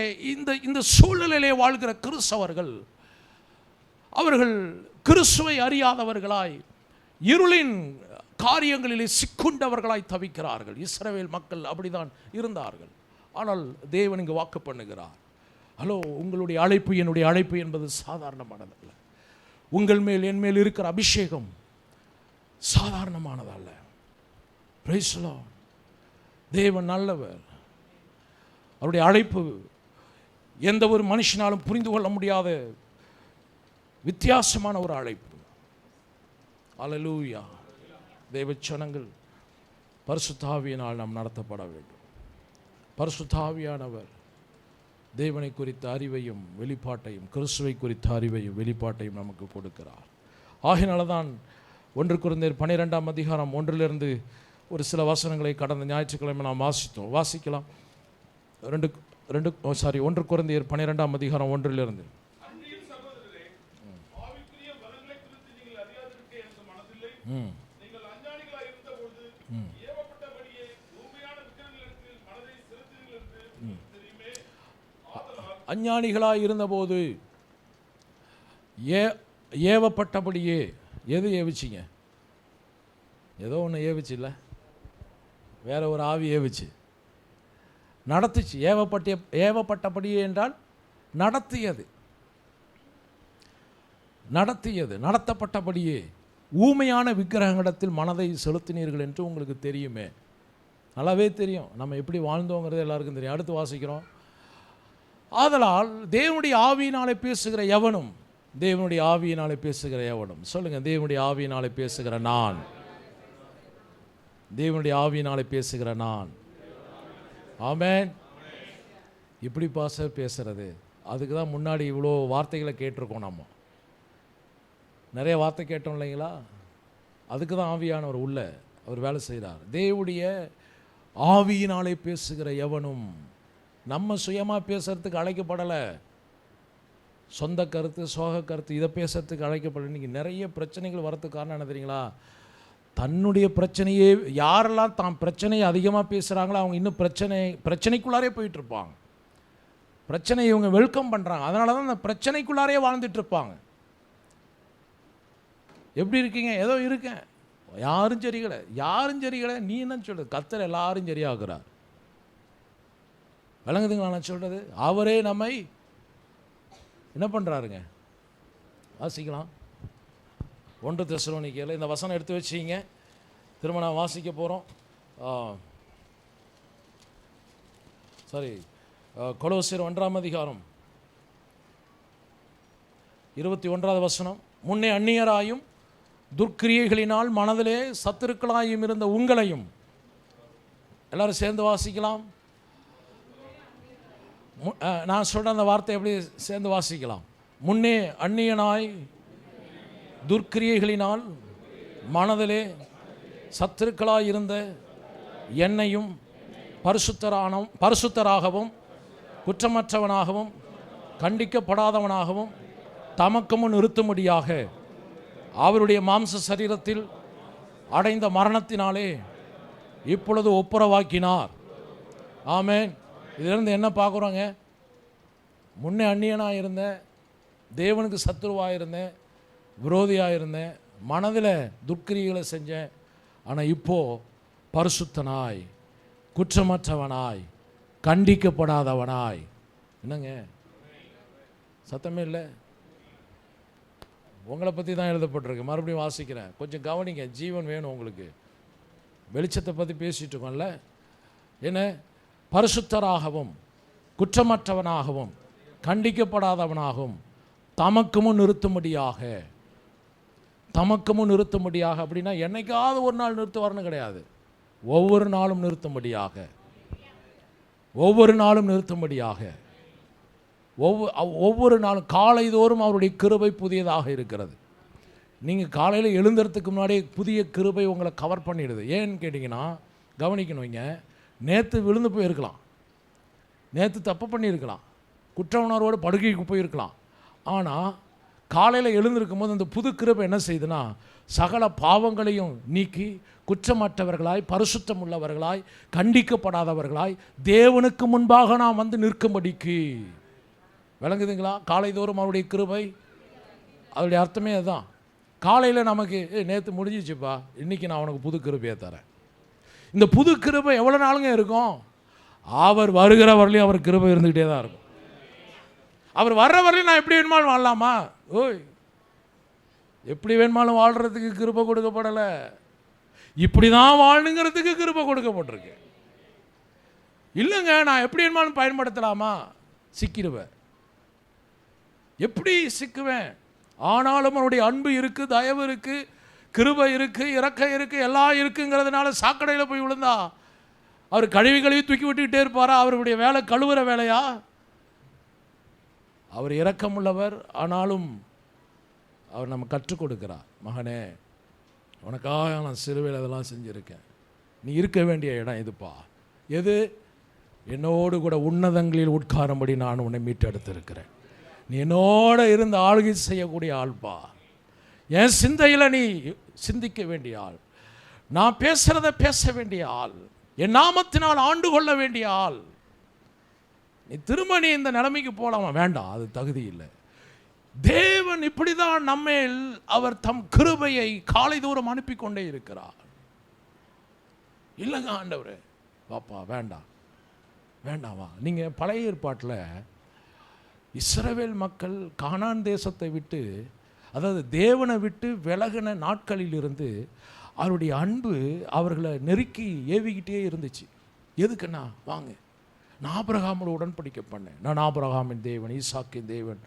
இந்த சூழ்நிலையிலே வாழ்கிற கிறிஸ்தவர்கள், அவர்கள் கிறிஸ்துவை அறியாதவர்களாய் இருளின் காரியங்களிலே சிக்குண்டவர்களாய் தவிக்கிறார்கள். இஸ்ரவேல் மக்கள் அப்படிதான் இருந்தார்கள். ஆனால் தேவன் இங்கு வாக்கு பண்ணுகிறார், ஹலோ, உங்களுடைய அழைப்பு என்னுடைய அழைப்பு என்பது சாதாரணமானதல்ல. உங்கள் மேல் என் மேல் இருக்கிற அபிஷேகம் சாதாரணமானதல்ல. Price the Lord. தேவன் நல்லவர். அவருடைய அழைப்பு எந்த ஒரு மனுஷனாலும் புரிந்து கொள்ள முடியாத வித்தியாசமான ஒரு அழைப்பு. அல்லேலூயா. தேவ ஜனங்கள், பரிசுத்த ஆவியினால் நாம் நடத்தப்பட வேண்டும். பரிசுத்த ஆவியானவர் தேவனை குறித்த அறிவையும் வெளிப்பாட்டையும், கிறிஸ்துவை குறித்த அறிவையும் வெளிப்பாட்டையும் நமக்கு கொடுக்கிறார். ஆகையினால தான் 1 கொரிந்தியர் 12ஆம் அதிகாரம் 1 ஒரு சில வசனங்களை கடந்த ஞாயிற்றுக்கிழமை நாம் வாசிக்கலாம். 1 கொரிந்தியர் 12ஆம் அதிகாரம் 1 அஞ்ஞானிகளாய் இருந்தபோது ஏவப்பட்டபடியே. எது ஏவிச்சிங்க? ஏதோ ஒன்று ஏவிச்சு, இல்லை வேற ஒரு ஆவி ஏவிச்சு நடத்துச்சு. ஏவப்பட்டபடியே என்றால் நடத்தப்பட்டபடியே. ஊமையான விக்கிரகங்களிடத்தில் மனதை செலுத்தினீர்கள் என்று உங்களுக்கு தெரியுமே. நல்லாவே தெரியும், நம்ம எப்படி வாழ்ந்தோங்கிறது எல்லாருக்கும் தெரியும். அடுத்து வாசிக்கிறோம். ஆதலால் தேவனுடைய ஆவியினாலே பேசுகிற எவனும், தேவனுடைய ஆவியினாலே பேசுகிற எவனும், சொல்லுங்க, தேவனுடைய ஆவியினாலே பேசுகிற நான், தேவனுடைய ஆவியினாலே பேசுகிற நான். ஆமென். இப்படி பாஸ்டர் பேசுறது, அதுக்கு தான் முன்னாடி இவ்வளோ வார்த்தைகளை கேட்டிருக்கோம். நம்ம நிறைய வார்த்தை கேட்டோம் இல்லைங்களா? அதுக்கு தான் ஆவியானவர் உள்ள அவர் வேலை செய்கிறார். தேவனுடைய ஆவியினாலே பேசுகிற எவனும், நம்ம சுயமாக பேசுகிறதுக்கு அழைக்கப்படலை. சொந்த கருத்து, சோக கருத்து இதை பேசுறதுக்கு அழைக்கப்படலை. இன்றைக்கி நிறைய பிரச்சனைகள் வரதுக்கு காரணம் என்ன தெரியுங்களா? தன்னுடைய பிரச்சனையே, யாரெல்லாம் தான் பிரச்சனையை அதிகமாக பேசுகிறாங்களோ அவங்க இன்னும் பிரச்சனைக்குள்ளாரே போயிட்டுருப்பாங்க. பிரச்சனையை இவங்க வெல்கம் பண்ணுறாங்க. அதனால தான் அந்த பிரச்சனைக்குள்ளாரே வாழ்ந்துட்டுருப்பாங்க. எப்படி இருக்கீங்க? ஏதோ இருக்கேன். யாரும் சரிகளை, யாரும் சரிகளை. நீ என்ன சொல்கிறது? கர்த்தர் எல்லாரும் சரியாகிறார். விளங்குதுங்களா நான் சொல்கிறது? அவரே நம்மை என்ன பண்ணுறாருங்க? வாசிக்கலாம் 1 தெசலோனிக்கேல. இந்த வசனம் எடுத்து வச்சிங்க, திரும்ப நான் வாசிக்க போகிறோம். கொலோசியர் 1ஆம் அதிகாரம் 21வது வசனம். முன்னே அந்நியராயும் துர்க்கிரியைகளினால் மனதிலே சத்துருக்களாயும் இருந்த உங்களையும், எல்லாரும் சேர்ந்து வாசிக்கலாம். நான் சொல்கிற அந்த வார்த்தை எப்படி சேர்ந்து வாசிக்கலாம்? முன்னே அந்நியனாய் துர்க்கிரியைகளினால் மனதிலே சத்துருக்களாய் இருந்த என்னையும் பரிசுத்தராகவும் குற்றமற்றவனாகவும் கண்டிக்கப்படாதவனாகவும் தமக்கு முன் நிறுத்தும்படியாக அவருடைய மாம்ச சரீரத்தில் அடைந்த மரணத்தினாலே இப்பொழுது ஒப்புரவாக்கினார். ஆமென். இதிலிருந்து என்ன பார்க்குறோங்க? முன்னே அந்நியனாக இருந்தேன், தேவனுக்கு சத்துருவாக இருந்தேன், விரோதியாக இருந்தேன், மனதில் துர்க்கிரியைகளை செஞ்சேன். ஆனால் இப்போது பரிசுத்தனாய், குற்றமற்றவனாய், கண்டிக்கப்படாதவனாய். என்னங்க சத்தமே இல்லை? உங்களை பற்றி தான் எழுதப்பட்டிருக்கு. மறுபடியும் வாசிக்கிறேன், கொஞ்சம் கவனிங்க. ஜீவன் வேணும் உங்களுக்கு. வெளிச்சத்தை பற்றி பேசிகிட்டு இருக்கோம்ல. என்ன? பரிசுத்தராகவும் குற்றமற்றவனாகவும் கண்டிக்கப்படாதவனாகவும் தமக்கு முன் நிறுத்தும்படியாக. தமக்கு முன் நிறுத்தும்படியாக அப்படின்னா என்னைக்காவது ஒரு நாள் நிறுத்துவார்னு கிடையாது. ஒவ்வொரு நாளும் நிறுத்தும்படியாக, ஒவ்வொரு நாளும் நிறுத்தும்படியாக, ஒவ்வொரு நாளும் காலைதோறும் அவருடைய கிருபை புதியதாக இருக்கிறது. நீங்கள் காலையில் எழுந்துறதுக்கு முன்னாடியே புதிய கிருபை உங்களை கவர் பண்ணிடுது. ஏன்னு கேட்டிங்கன்னா கவனிக்கணும். இங்கே நேற்று விழுந்து போயிருக்கலாம், நேற்று தப்பு பண்ணியிருக்கலாம், குற்ற உணர்வோடு படுகைக்கு போயிருக்கலாம். ஆனால் காலையில் எழுந்திருக்கும் போது அந்த புது கிருபை என்ன செய்யுதுன்னா சகல பாவங்களையும் நீக்கி குற்றமற்றவர்களாய், பரிசுத்தம் உள்ளவர்களாய், கண்டிக்கப்படாதவர்களாய் தேவனுக்கு முன்பாக நாம் வந்து நிற்கும்படிக்கு. விளங்குதுங்களா? காலைதோறும் அவருடைய கிருபை, அதோடைய அர்த்தமே அதுதான். காலையில் நமக்கு நேற்று முடிஞ்சிச்சுப்பா, இன்றைக்கி நான் உனக்கு புது கிருபையை தரேன். இந்த புது கிருபை எவ்வளோ நாளுங்க இருக்கும்? அவர் வருகிற வரலையும் அவர் கிருபை இருந்துக்கிட்டே தான் இருக்கும். அவர் வர்ற வரலையும் நான் எப்படி வேணுமாலும் வாழலாமா? ஓய், எப்படி வேணுமாலும் வாழ்கிறதுக்கு கிருபை கொடுக்கப்படலை. இப்படி தான் வாழணுங்கிறதுக்கு கிருபை கொடுக்கப்பட்டிருக்கு. இல்லைங்க நான் எப்படி வேணுமாலும் பயன்படுத்தலாமா? சிக்கிடுவேன். எப்படி சிக்குவேன்? ஆனாலும் அவருடைய அன்பு இருக்குது, தயவு இருக்குது, கிருபை இருக்குது, இரக்கம் இருக்குது, எல்லாம் இருக்குங்கிறதுனால சாக்கடையில் போய் விழுந்தா அவர் கழுவி கழுவி தூக்கி விட்டுக்கிட்டே இருப்பாரா? அவருடைய வேலை கழுவுற வேலையா? அவர் இரக்கமுள்ளவர். ஆனாலும் அவர் நம்ம கற்றுக் கொடுக்கிறார். மகனே, உனக்காக நான் சிறுவையில் அதெல்லாம் செஞ்சுருக்கேன். நீ இருக்க வேண்டிய இடம் இதுப்பா. எது? என்னோடு கூட உன்னதங்களில் உட்காரும்படி நான் உன்னை மீட்டெடுத்திருக்கிறேன். நீ என்னோட இருந்து ஆளுகை செய்யக்கூடிய ஆள்பா. என் சிந்தையில் நீ சிந்திக்க வேண்டிய ஆள், நான் பேசுகிறத பேச வேண்டிய ஆள், என் நாமத்தினால் ஆண்டு கொள்ள வேண்டிய ஆள். நீ திரும்ப நீ இந்த நிலைமைக்கு போகலாமா? வேண்டாம், அது தகுதி இல்லை. தேவன் இப்படி தான் நம்மேல் அவர் தம் கிருபையை காலைதோறும் அனுப்பி கொண்டே இருக்கிறார். இல்லைங்க ஆண்டவரே, வாப்பா, வேண்டாம் வேண்டாவா. நீங்கள் பழைய ஏற்பாட்டில் இஸ்ரவேல் மக்கள் கானான் தேசத்தை விட்டு, அதாவது தேவனை விட்டு விலகின நாட்களிலிருந்து அவருடைய அன்பு அவர்களை நெருக்கி ஏவிக்கிட்டே இருந்துச்சு. எதுக்குன்னா, வாங்க, நான் ஆபிரகாமோடு உடன்படிக்கை பண்ணேன். நான் ஆபிரகாமின் தேவன், ஈசாக்கின் தேவன்,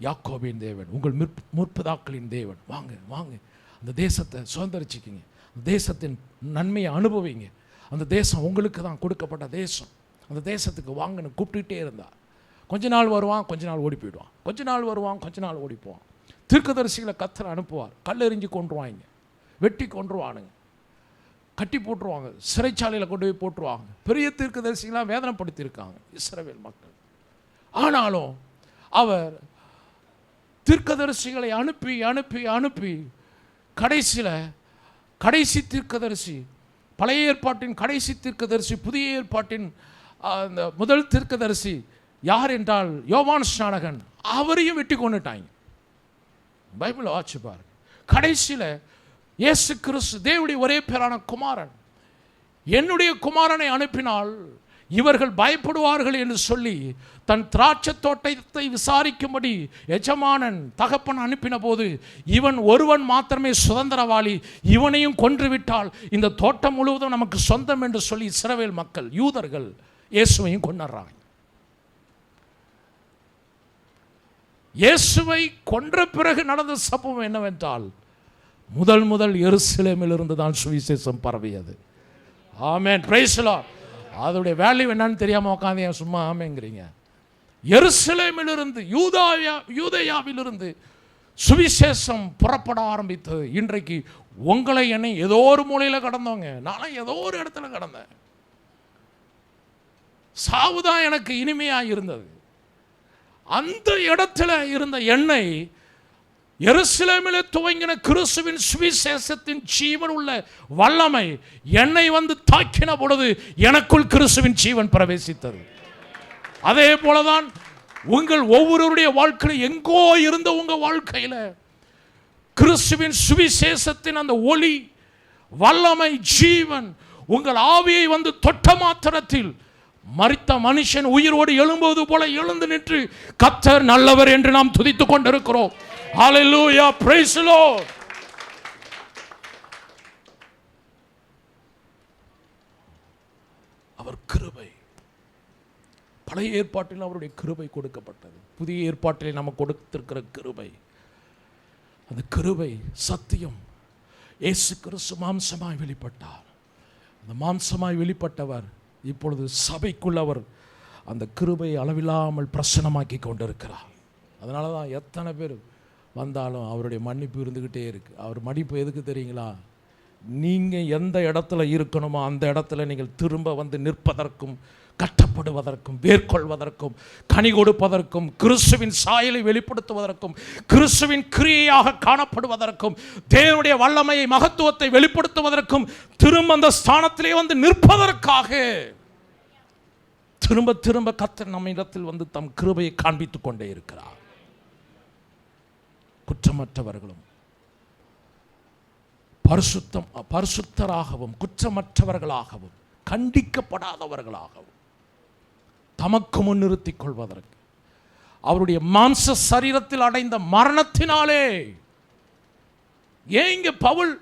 யாக்கோபின் தேவன், உங்கள் முற்பிதாக்களின் தேவன். வாங்க வாங்க, அந்த தேசத்தை சுதந்திரிச்சிக்கிங்க, அந்த தேசத்தின் நன்மையை அனுபவிங்க. அந்த தேசம் உங்களுக்கு தான் கொடுக்கப்பட்ட தேசம். அந்த தேசத்துக்கு வாங்கன்னு கூப்பிட்டுக்கிட்டே இருந்தார். கொஞ்ச நாள் வருவான், கொஞ்ச நாள் ஓடி போயிடுவான், கொஞ்ச நாள் வருவான், கொஞ்ச நாள் ஓடி போவான். தீர்க்கதரிசிகளை கர்த்தர் அனுப்புவார், கல்லெறிஞ்சு கொன்றுவாங்க, வெட்டி கொன்றுவானுங்க, கட்டி போட்டுருவாங்க, சிறைச்சாலையில் கொண்டு போய் போட்டுருவாங்க. பெரிய தீர்க்கதரிசிகளாக வேதனைப்படுத்தியிருக்காங்க இஸ்ரவேல் மக்கள். ஆனாலும் அவர் தீர்க்கதரிசிகளை அனுப்பி அனுப்பி அனுப்பி கடைசி தீர்க்கதரிசி, பழைய ஏற்பாட்டின் கடைசி தீர்க்கதரிசி, புதிய ஏற்பாட்டின் அந்த முதல் தீர்க்கதரிசி யார் என்றால் யோவான் ஸ்நானகன். அவரையும் வெட்டி கொண்டுட்டாங்க. பைபிள் வாட்சி பாருங்க. கடைசியில் இயேசு கிறிஸ்து தேவனுடைய ஒரே பேரான குமாரன், என்னுடைய குமாரனை அனுப்பினால் இவர்கள் பயப்படுவார்கள் என்று சொல்லி தன் திராட்சை தோட்டத்தை விசாரிக்கும்படி எஜமானன் தகப்பன் அனுப்பின போது, இவன் ஒருவன் மாத்திரமே சுதந்திரவாளி, இவனையும் கொன்றுவிட்டால் இந்த தோட்டம் முழுவதும் நமக்கு சொந்தம் என்று சொல்லி இஸ்ரவேல் மக்கள், யூதர்கள் இயேசுவையும் கொன்னுறாங்க. இயேசுவை கொன்ற பிறகு நடந்த சம்பவம் என்னவென்றால், முதல் எருசலேமில் இருந்து தான் சுவிசேஷம் பரவியது. ஆமென், பிரைஸ் தி லார்ட். அதோடைய வேல்யூ என்னன்னு தெரியாமல் உட்காந்து சும்மா ஆமேங்கிறீங்க. எருசலேமிலிருந்து, யூதேயாவிலிருந்து சுவிசேஷம் புறப்பட ஆரம்பித்தது. இன்றைக்கு உங்களை என்னை ஏதோ ஒரு மூலையில் கடந்தவங்க, நானும் ஏதோ ஒரு இடத்துல கடந்தேன். சாவுதான் எனக்கு இனிமையாக இருந்தது. அந்த இடத்துல இருந்த என்னை எருசலேமிலே துவங்கின கிறிஸ்துவின் சுவிசேஷத்தின் ஜீவன் உள்ள வல்லமை என்னை வந்து தாக்கின பொழுது எனக்குள் கிறிஸ்துவின் ஜீவன் பிரவேசித்தது. அதே போலதான் உங்கள் ஒவ்வொருவருடைய வாழ்க்கையில், எங்கோ இருந்த உங்கள் வாழ்க்கையில் கிறிஸ்துவின் சுவிசேஷத்தின் அந்த ஒளி, வல்லமை, ஜீவன் உங்கள் ஆவியை வந்து தொட்ட மாத்திரத்தில் மரித்த மனுஷன் உயிரோடு எழும்புவது போல எழுந்து நின்று கர்த்தர் நல்லவர் என்று நாம் துதித்துக் கொண்டிருக்கிறோம். ஹல்லேலூயா, பிரைஸ் தி லார்ட். அவர் கிருபை, பழைய ஏற்பாட்டில் அவருடைய கிருபை கொடுக்கப்பட்டது, புதிய ஏற்பாட்டில் நமக்கு கொடுத்திருக்கிற கிருபை, அந்த கிருபை சத்தியம். இயேசு கிறிஸ்து மாம்சமாய் வெளிப்பட்டார். அந்த மாம்சமாய் வெளிப்பட்டவர் இப்பொழுது சபைக்குள் அவர் அந்த கிருபை அளவில்லாமல் பிரசனமாக்கி கொண்டிருக்கிறார். அதனால தான் எத்தனை பேர் வந்தாலும் அவருடைய மன்னிப்பு இருந்துக்கிட்டே இருக்கு. அவர் மன்னிப்பு எதுக்கு தெரியுங்களா? நீங்கள் எந்த இடத்துல இருக்கணுமோ அந்த இடத்துல நீங்கள் திரும்ப வந்து நிற்பதற்கும், கட்டப்படுவதற்கும், மேற்கொள்வதற்கும், கனி கொடுப்பதற்கும், கிறிஸ்துவின் சாயலை வெளிப்படுத்துவதற்கும், கிறிஸ்துவின் கிரியையாக காணப்படுவதற்கும், தேவனுடைய வல்லமையை, மகத்துவத்தை வெளிப்படுத்துவதற்கும், திரும்ப அந்த ஸ்தானத்திலே வந்து நிற்பதற்காக திரும்ப திரும்ப கர்த்தர் நம்ம இடத்தில் வந்து தம் கிருபையை காண்பித்துக் கொண்டே இருக்கிறார். குற்றமற்றவர்களும் பரிசுத்தராகவும் குற்றமற்றவர்களாகவும் கண்டிக்கப்படாதவர்களாகவும் தமக்கு முன்னிறுத்திக் கொள்வதற்கு அவருடைய மாம்ச சரீரத்தில் அடைந்த மரணத்தினாலே. ஏன் இங்க பவுல்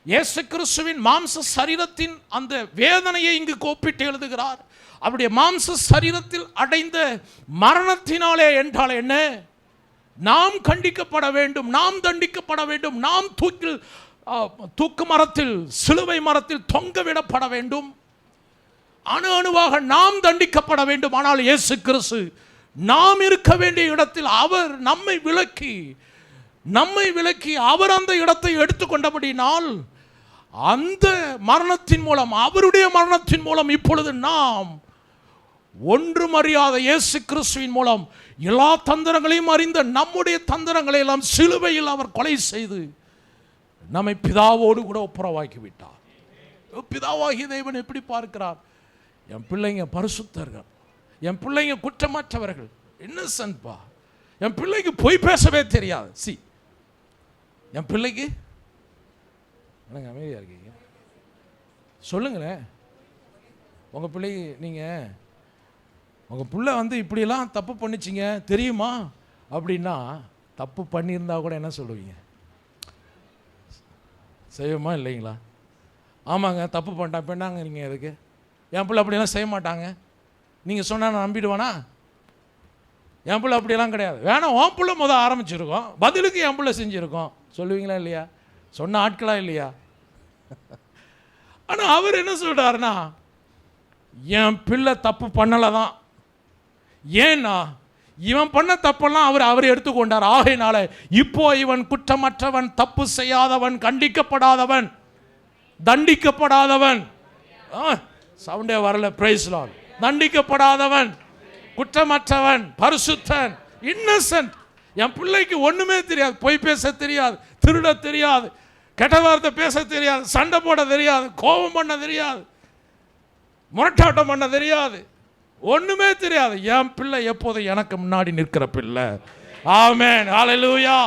இயேசு கிறிஸ்துவின் மாம்ச சரீரத்தின் அந்த வேதனையை இங்கு கோப்பிட்டு எழுதுகிறார்? அவருடைய மாம்ச சரீரத்தில் அடைந்த மரணத்தினாலே என்றால் என்ன? நாம் கண்டிக்கப்பட வேண்டும், நாம் தண்டிக்கப்பட வேண்டும், நாம் தூக்கு மரத்தில், சிலுவை மரத்தில் தொங்கவிடப்பட வேண்டும், அணு அணுவாக நாம் தண்டிக்கப்பட வேண்டும். ஆனால் இயேசு கிறிஸ்து நாம் இருக்க வேண்டிய இடத்தில் அவர் நம்மை விலக்கி அவர் அந்த இடத்தை எடுத்துக்கொண்டபடினால் அந்த மரணத்தின் மூலம், அவருடைய மரணத்தின் மூலம் இப்பொழுது நாம் ஒன்றும் அறியாத இயேசு கிறிஸ்துவின் மூலம் எல்லா தந்திரங்களையும் அறிந்த நம்முடைய தந்திரங்களை எல்லாம் சிலுவையில் அவர் கொலை செய்து நம்மை பிதாவோடு கூட ஒப்புரவாக்கி விட்டார். பிதாவாகிய தேவன் எப்படி பார்க்கிறார்? என் பிள்ளைங்க பரிசுத்தர்கள், என் பிள்ளைங்க குற்றமற்றவர்கள், இன்னசென்ட்பா, என் பிள்ளைக்கு பொய் பேசவே தெரியாது. என் பிள்ளைக்கு என்னங்க அமைதியாக இருக்கீங்க? சொல்லுங்களேன். உங்கள் பிள்ளைக்கு நீங்கள் உங்கள் பிள்ளை வந்து இப்படியெல்லாம் தப்பு பண்ணிச்சிங்க தெரியுமா அப்படின்னா, தப்பு பண்ணியிருந்தா கூட என்ன சொல்லுவீங்க? செய்வோமா இல்லைங்களா? ஆமாங்க தப்பு பண்ணிட்டா பெண்ணாங்க நீங்கள் எதுக்கு? என் பிள்ளை அப்படியெல்லாம் செய்ய மாட்டாங்க நீங்கள் சொன்னால் நான் நம்பிடுவானா? என் பிள்ளை அப்படியெல்லாம் கிடையாது. வேணாம், உன் பிள்ளை முதல் ஆரம்பிச்சிருக்கோம், பதிலுக்கு என் பிள்ளை செஞ்சுருக்கோம் சொல்லுவீங்களா இல்லையா? சொன்ன ஆட்களா இல்லையா? ஆனால் அவர் என்ன சொல்கிறாருன்னா, என் பிள்ளை தப்பு பண்ணலை தான். ஏன்னா இவன் பண்ண தப்பெல்லாம் அவர் எடுத்துக்கொண்டார். ஆகையினால இப்போ இவன் குற்றமற்றவன், தப்பு செய்யாதவன், கண்டிக்கப்படாதவன், தண்டிக்கப்படாதவன். சவுண்டே வரல, பிரைஸ் லார்ட். தண்டிக்கப்படாதவன், குற்றமற்றவன், பரிசுத்தன், இன்னசென்ட். என் பிள்ளைக்கு ஒண்ணுமே தெரியாது, பொய் பேச தெரியாது, திருட தெரியாது, கெட்ட வார்த்தை பேச தெரியாது, சண்டை போட தெரியாது, கோபம் பண்ண தெரியாது, முரட்டாட்டம் பண்ண தெரியாது, ஒண்ணுமே தெரியாது. என் பிள்ளை எப்போதும் எனக்கு முன்னாடி நிற்கிற பிள்ளை. ஆமென், ஹல்லேலூயா.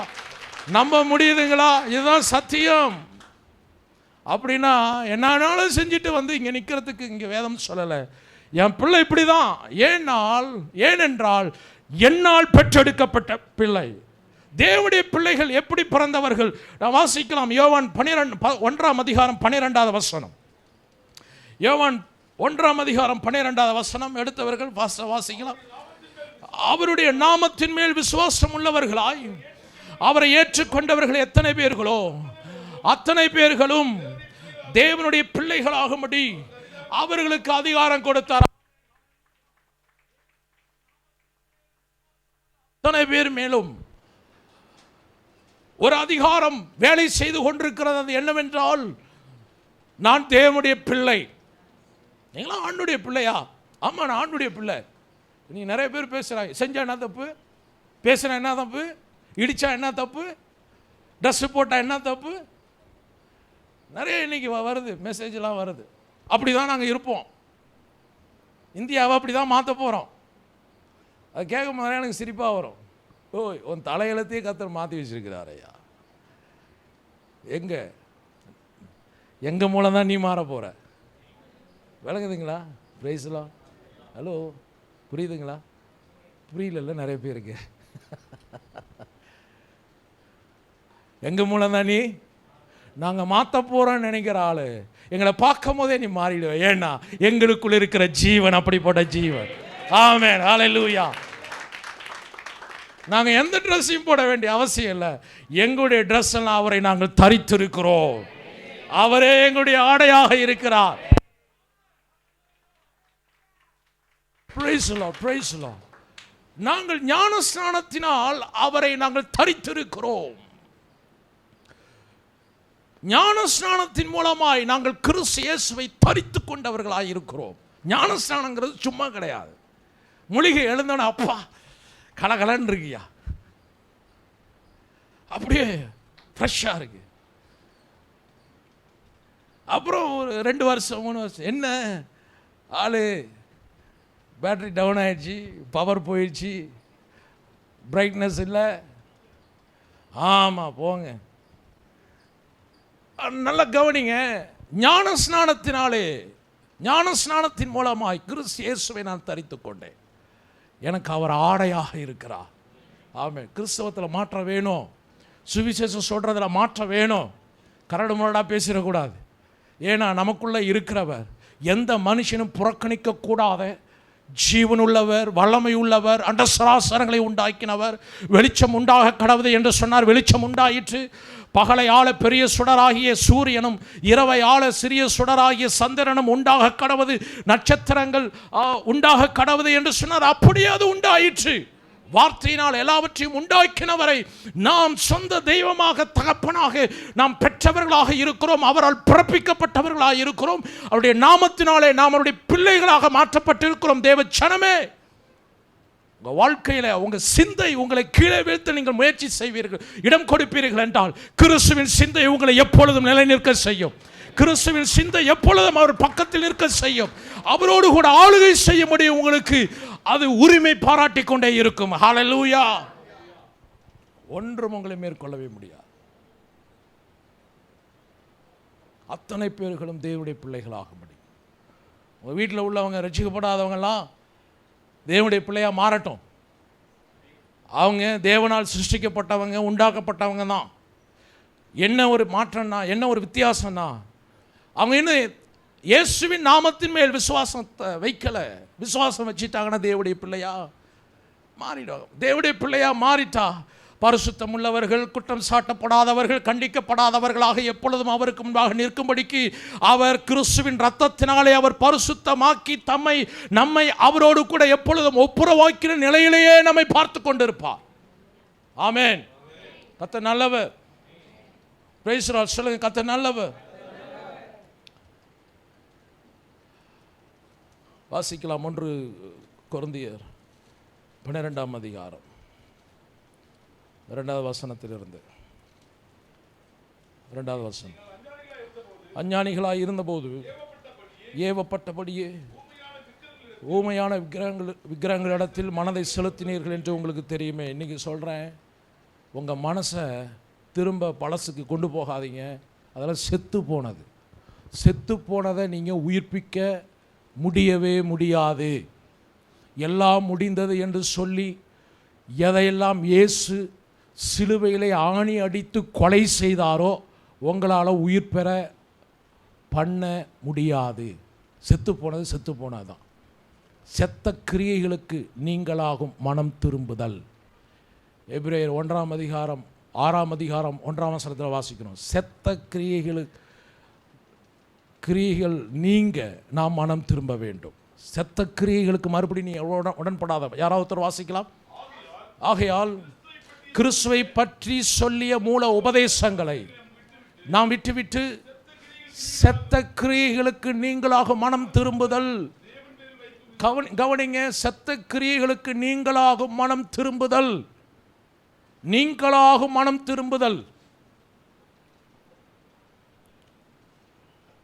நம்ப முடியுதுங்களா? இதுதான் சத்தியம். அப்படின்னா என்னாலும் செஞ்சுட்டு வந்து இங்கே நிற்கிறதுக்கு இங்கே வேதம் சொல்லலை. என் பிள்ளை இப்படி தான். ஏனென்றால் என்னால் பெற்றெடுக்கப்பட்ட பிள்ளை. தேவனுடைய பிள்ளைகள் எப்படி பிறந்தவர்கள் நான் வாசிக்கலாம். யோவான் 1:12 வசனம். யோவான் 1:12 எடுத்தவர்கள் வாசிக்கலாம். அவருடைய நாமத்தின் மேல் விசுவாசம் உள்ளவர்களாய் அவரை ஏற்றுக்கொண்டவர்கள் எத்தனை பேர்களோ அத்தனை பேர்களும் தேவனுடைய பிள்ளைகளாகும்படி அவர்களுக்கு அதிகாரம் கொடுத்தார். அத்தனை பேர் மேலும் ஒரு அதிகாரம் வேலை செய்து கொண்டிருக்கிறது. அது என்னவென்றால், நான் தேவனுடைய பிள்ளை. நீங்களா ஆண்டுடைய பிள்ளையா? ஆமா, நான் ஆண்டுடைய பிள்ளை. நீ நிறைய பேர் பேசுறாங்க, செஞ்சா என்ன தப்பு, பேசுனா என்ன தப்பு, இடிச்சா என்ன தப்பு, ட்ரெஸ் போட்டா என்ன தப்பு, நிறைய இன்னைக்கு வருது, மெசேஜ்லாம் வருது. அப்படிதான் நாங்கள் இருப்போம். இந்தியாவை அப்படிதான் மாற்ற போகிறோம். அது கேட்கும் போது எனக்கு சிரிப்பாக வரும். ஓய், உன் தலையெழுத்தையே கர்த்தர் மாற்றி வச்சிருக்கிறார் ஐயா. எங்க மூலம் தான் நீ மாற போற. விளங்குதுங்களா? பிரைஸ்லாம். ஹலோ, புரியுதுங்களா? புரியல நிறைய பேருக்கு. எங்க மூலம் தான் நாங்கள் மாற்ற போறோம்னு நினைக்கிற ஆளு எங்களை பார்க்கும் போதே நீ மாறிடுவ. ஏன்னா எங்களுக்குள்ள இருக்கிற ஜீவன் அப்படிப்பட்ட ஜீவன். ஆமென், ஹல்லேலூயா. நாங்கள் எந்த ட்ரெஸ்ஸையும் போட வேண்டிய அவசியம் இல்லை. எங்களுடைய ட்ரெஸ் எல்லாம் அவரை நாங்கள் தரித்திருக்கிறோம். அவரே எங்களுடைய ஆடையாக இருக்கிறார். Praise the Lord, praise the Lord. நாங்கள் ஞானஸ்நானத்தினால் அவரை நாங்கள் தரித்திருக்கிறோம். ஞானஸ்நானத்தின் மூலமாய் நாங்கள் கிறிஸ்து இயேசுவை தரித்துக் கொண்டவர்களாக இருக்கிறோம். ஞானஸ்நானங்கிறது சும்மா கிடையாது. மூலிகை எழுந்தோன்னு அப்பா கலகலன்னு இருக்கியா, அப்படியே ஃப்ரெஷ்ஷாக இருக்கு. அப்புறம் ஒரு 2 வருஷம் 3 வருஷம் என்ன ஆளு, பேட்டரி டவுன் ஆயிடுச்சு, பவர் போயிடுச்சு, பிரைட்னஸ் இல்லை. ஆமாம், போங்க. நல்லா கவனிங்க. ஞானஸ்நானத்தின் மூலமாய் கிறிஸ்து இயேசுவை நான் தரித்துக் கொண்டேன். எனக்கு அவர் ஆடையாக இருக்கிறார். ஆமென். கிறிஸ்தவத்தில் மாற்றம் வேணும். சுவிசேஷம் சொல்றதுல மாற்றம் வேணும். கரடு முரடா பேசிடக்கூடாது. ஏன்னா நமக்குள்ள இருக்கிறவர் எந்த மனுஷனும் புறக்கணிக்க கூடாத ஜீவனுள்ளவர், வல்லமை உள்ளவர், அண்டசராசரங்களை உண்டாக்கினவர். வெளிச்சம் உண்டாக கடவுது என்று சொன்னார், வெளிச்சம் உண்டாயிற்று. பகலை ஆள பெரிய சுடராகிய சூரியனும் இரவை ஆள சிறிய சுடராகிய சந்திரனும் உண்டாக கடவுது, நட்சத்திரங்கள் உண்டாக கடவுது என்று சொன்னார். அப்படியே அது உண்டாயிற்று. வார்த்தையினால் எல்லாவற்றையும் உண்டாக்கினவரை நாம் சொந்த தெய்வமாக, தகப்பனாக நாம் பெற்றவர்களாக இருக்கிறோம். அவரால் பிறப்பிக்கப்பட்டவர்களாக இருக்கிறோம். அவருடைய நாமத்தினாலே நாம் அவருடைய பிள்ளைகளாக மாற்றப்பட்டிருக்கிறோம். தேவ ஜனமே, உங்கள் வாழ்க்கையில் உங்கள் சிந்தை உங்களை கீழே வீழ்த்த நீங்கள் முயற்சி செய்வீர்கள், இடம் கொடுப்பீர்கள் என்றால் கிறிஸ்துவின் சிந்தை உங்களை எப்பொழுதும் நிலைநிற்க செய்யும். கிறிஸ்துவின் சிந்தை எப்பொழுதும் அவர் பக்கத்தில் நிற்க செய்யும். அவரோடு கூட ஆளுகை செய்ய முடியும். உங்களுக்கு அது உரிமை பாராட்டி கொண்டே இருக்கும். ஹல்லேலூயா. ஒன்றும் உங்களை மேற்கொள்ளவே முடியாது. அத்தனை பேர்களும் தேவனுடைய பிள்ளைகளாக முடியும். உங்கள் வீட்டில் உள்ளவங்க ரட்சிக்கப்படாதவங்கெல்லாம் தேவனுடைய பிள்ளையாக மாறட்டும். அவங்க தேவனால் சிருஷ்டிக்கப்பட்டவங்க, உண்டாக்கப்பட்டவங்க தான். என்ன ஒரு மாற்றம்னா, என்ன ஒரு வித்தியாசம்னா, அவங்க என்ன இயேசுவின் நாமத்தின் மேல் விசுவாசத்தை வைக்கலை. விசுவாசம் வச்சுட்டாங்கன்னா தேவனுடைய பிள்ளையா மாறிடுவாங்க. தேவனுடைய பிள்ளையா மாறிட்டா பரிசுத்தம் உள்ளவர்கள், குற்றம் சாட்டப்படாதவர்கள், கண்டிக்கப்படாதவர்களாக எப்பொழுதும் அவருக்கு முன்பாக நிற்கும்படிக்கு அவர் கிறிஸ்துவின் இரத்தத்தினாலே அவர் பரிசுத்தமாக்கி நம்மை அவரோடு கூட எப்பொழுதும் ஒப்புரவாக்கிற நிலையிலேயே நம்மை பார்த்து கொண்டிருப்பார். ஆமென். கர்த்தர் நல்லவர். Price the Lord. சொல்லுங்க, கர்த்தர் நல்லவர். வாசிக்கலாம் 1 கொரிந்தியர் 12ஆம் அதிகாரம் 2வது வசனத்திலிருந்து. 2வது வசனம். அஞ்ஞானிகளாய் இருந்தபோது ஏவப்பட்டபடியே ஊமையான விக்கிரகங்களிடத்தில் மனதை செலுத்தினீர்கள் என்று உங்களுக்கு தெரியுமே. இன்றைக்கி சொல்கிறேன், உங்கள் மனசை திரும்ப பழசுக்கு கொண்டு போகாதீங்க. அதெல்லாம் செத்து போனதை நீங்கள் உயிர்ப்பிக்க முடியவே முடியாது. எல்லாம் முடிந்தது என்று சொல்லி எதையெல்லாம் இயேசு சிலுவையிலே ஆணி அடித்து கொலை செய்தாரோ உங்களால் உயிர் பெற பண்ண முடியாது. செத்து போனதுதான். செத்த கிரியைகளுக்கு நீங்களாகும் மனம் திரும்புதல். எபிரேயர் 1ஆம் அதிகாரம் 6ஆம் அதிகாரம் 1ஆம் வசனத்தில் வாசிக்கிறோம். செத்த கிரியைகள் நீங்க நாம் மனம் திரும்ப வேண்டும். செத்த கிரியைகளுக்கு மறுபடியும் நீ உடன்படாத. யாராவது ஒருத்தர் வாசிக்கலாம். ஆகையால் கிறிஸ்துவை பற்றி சொல்லிய மூல உபதேசங்களை நாம் விட்டுவிட்டு செத்த கிரியைகளுக்கு நீங்களாக மனம் திரும்புதல். கவனிங்க, செத்த கிரியைகளுக்கு நீங்களாகும் மனம் திரும்புதல். நீங்களாகும் மனம் திரும்புதல்.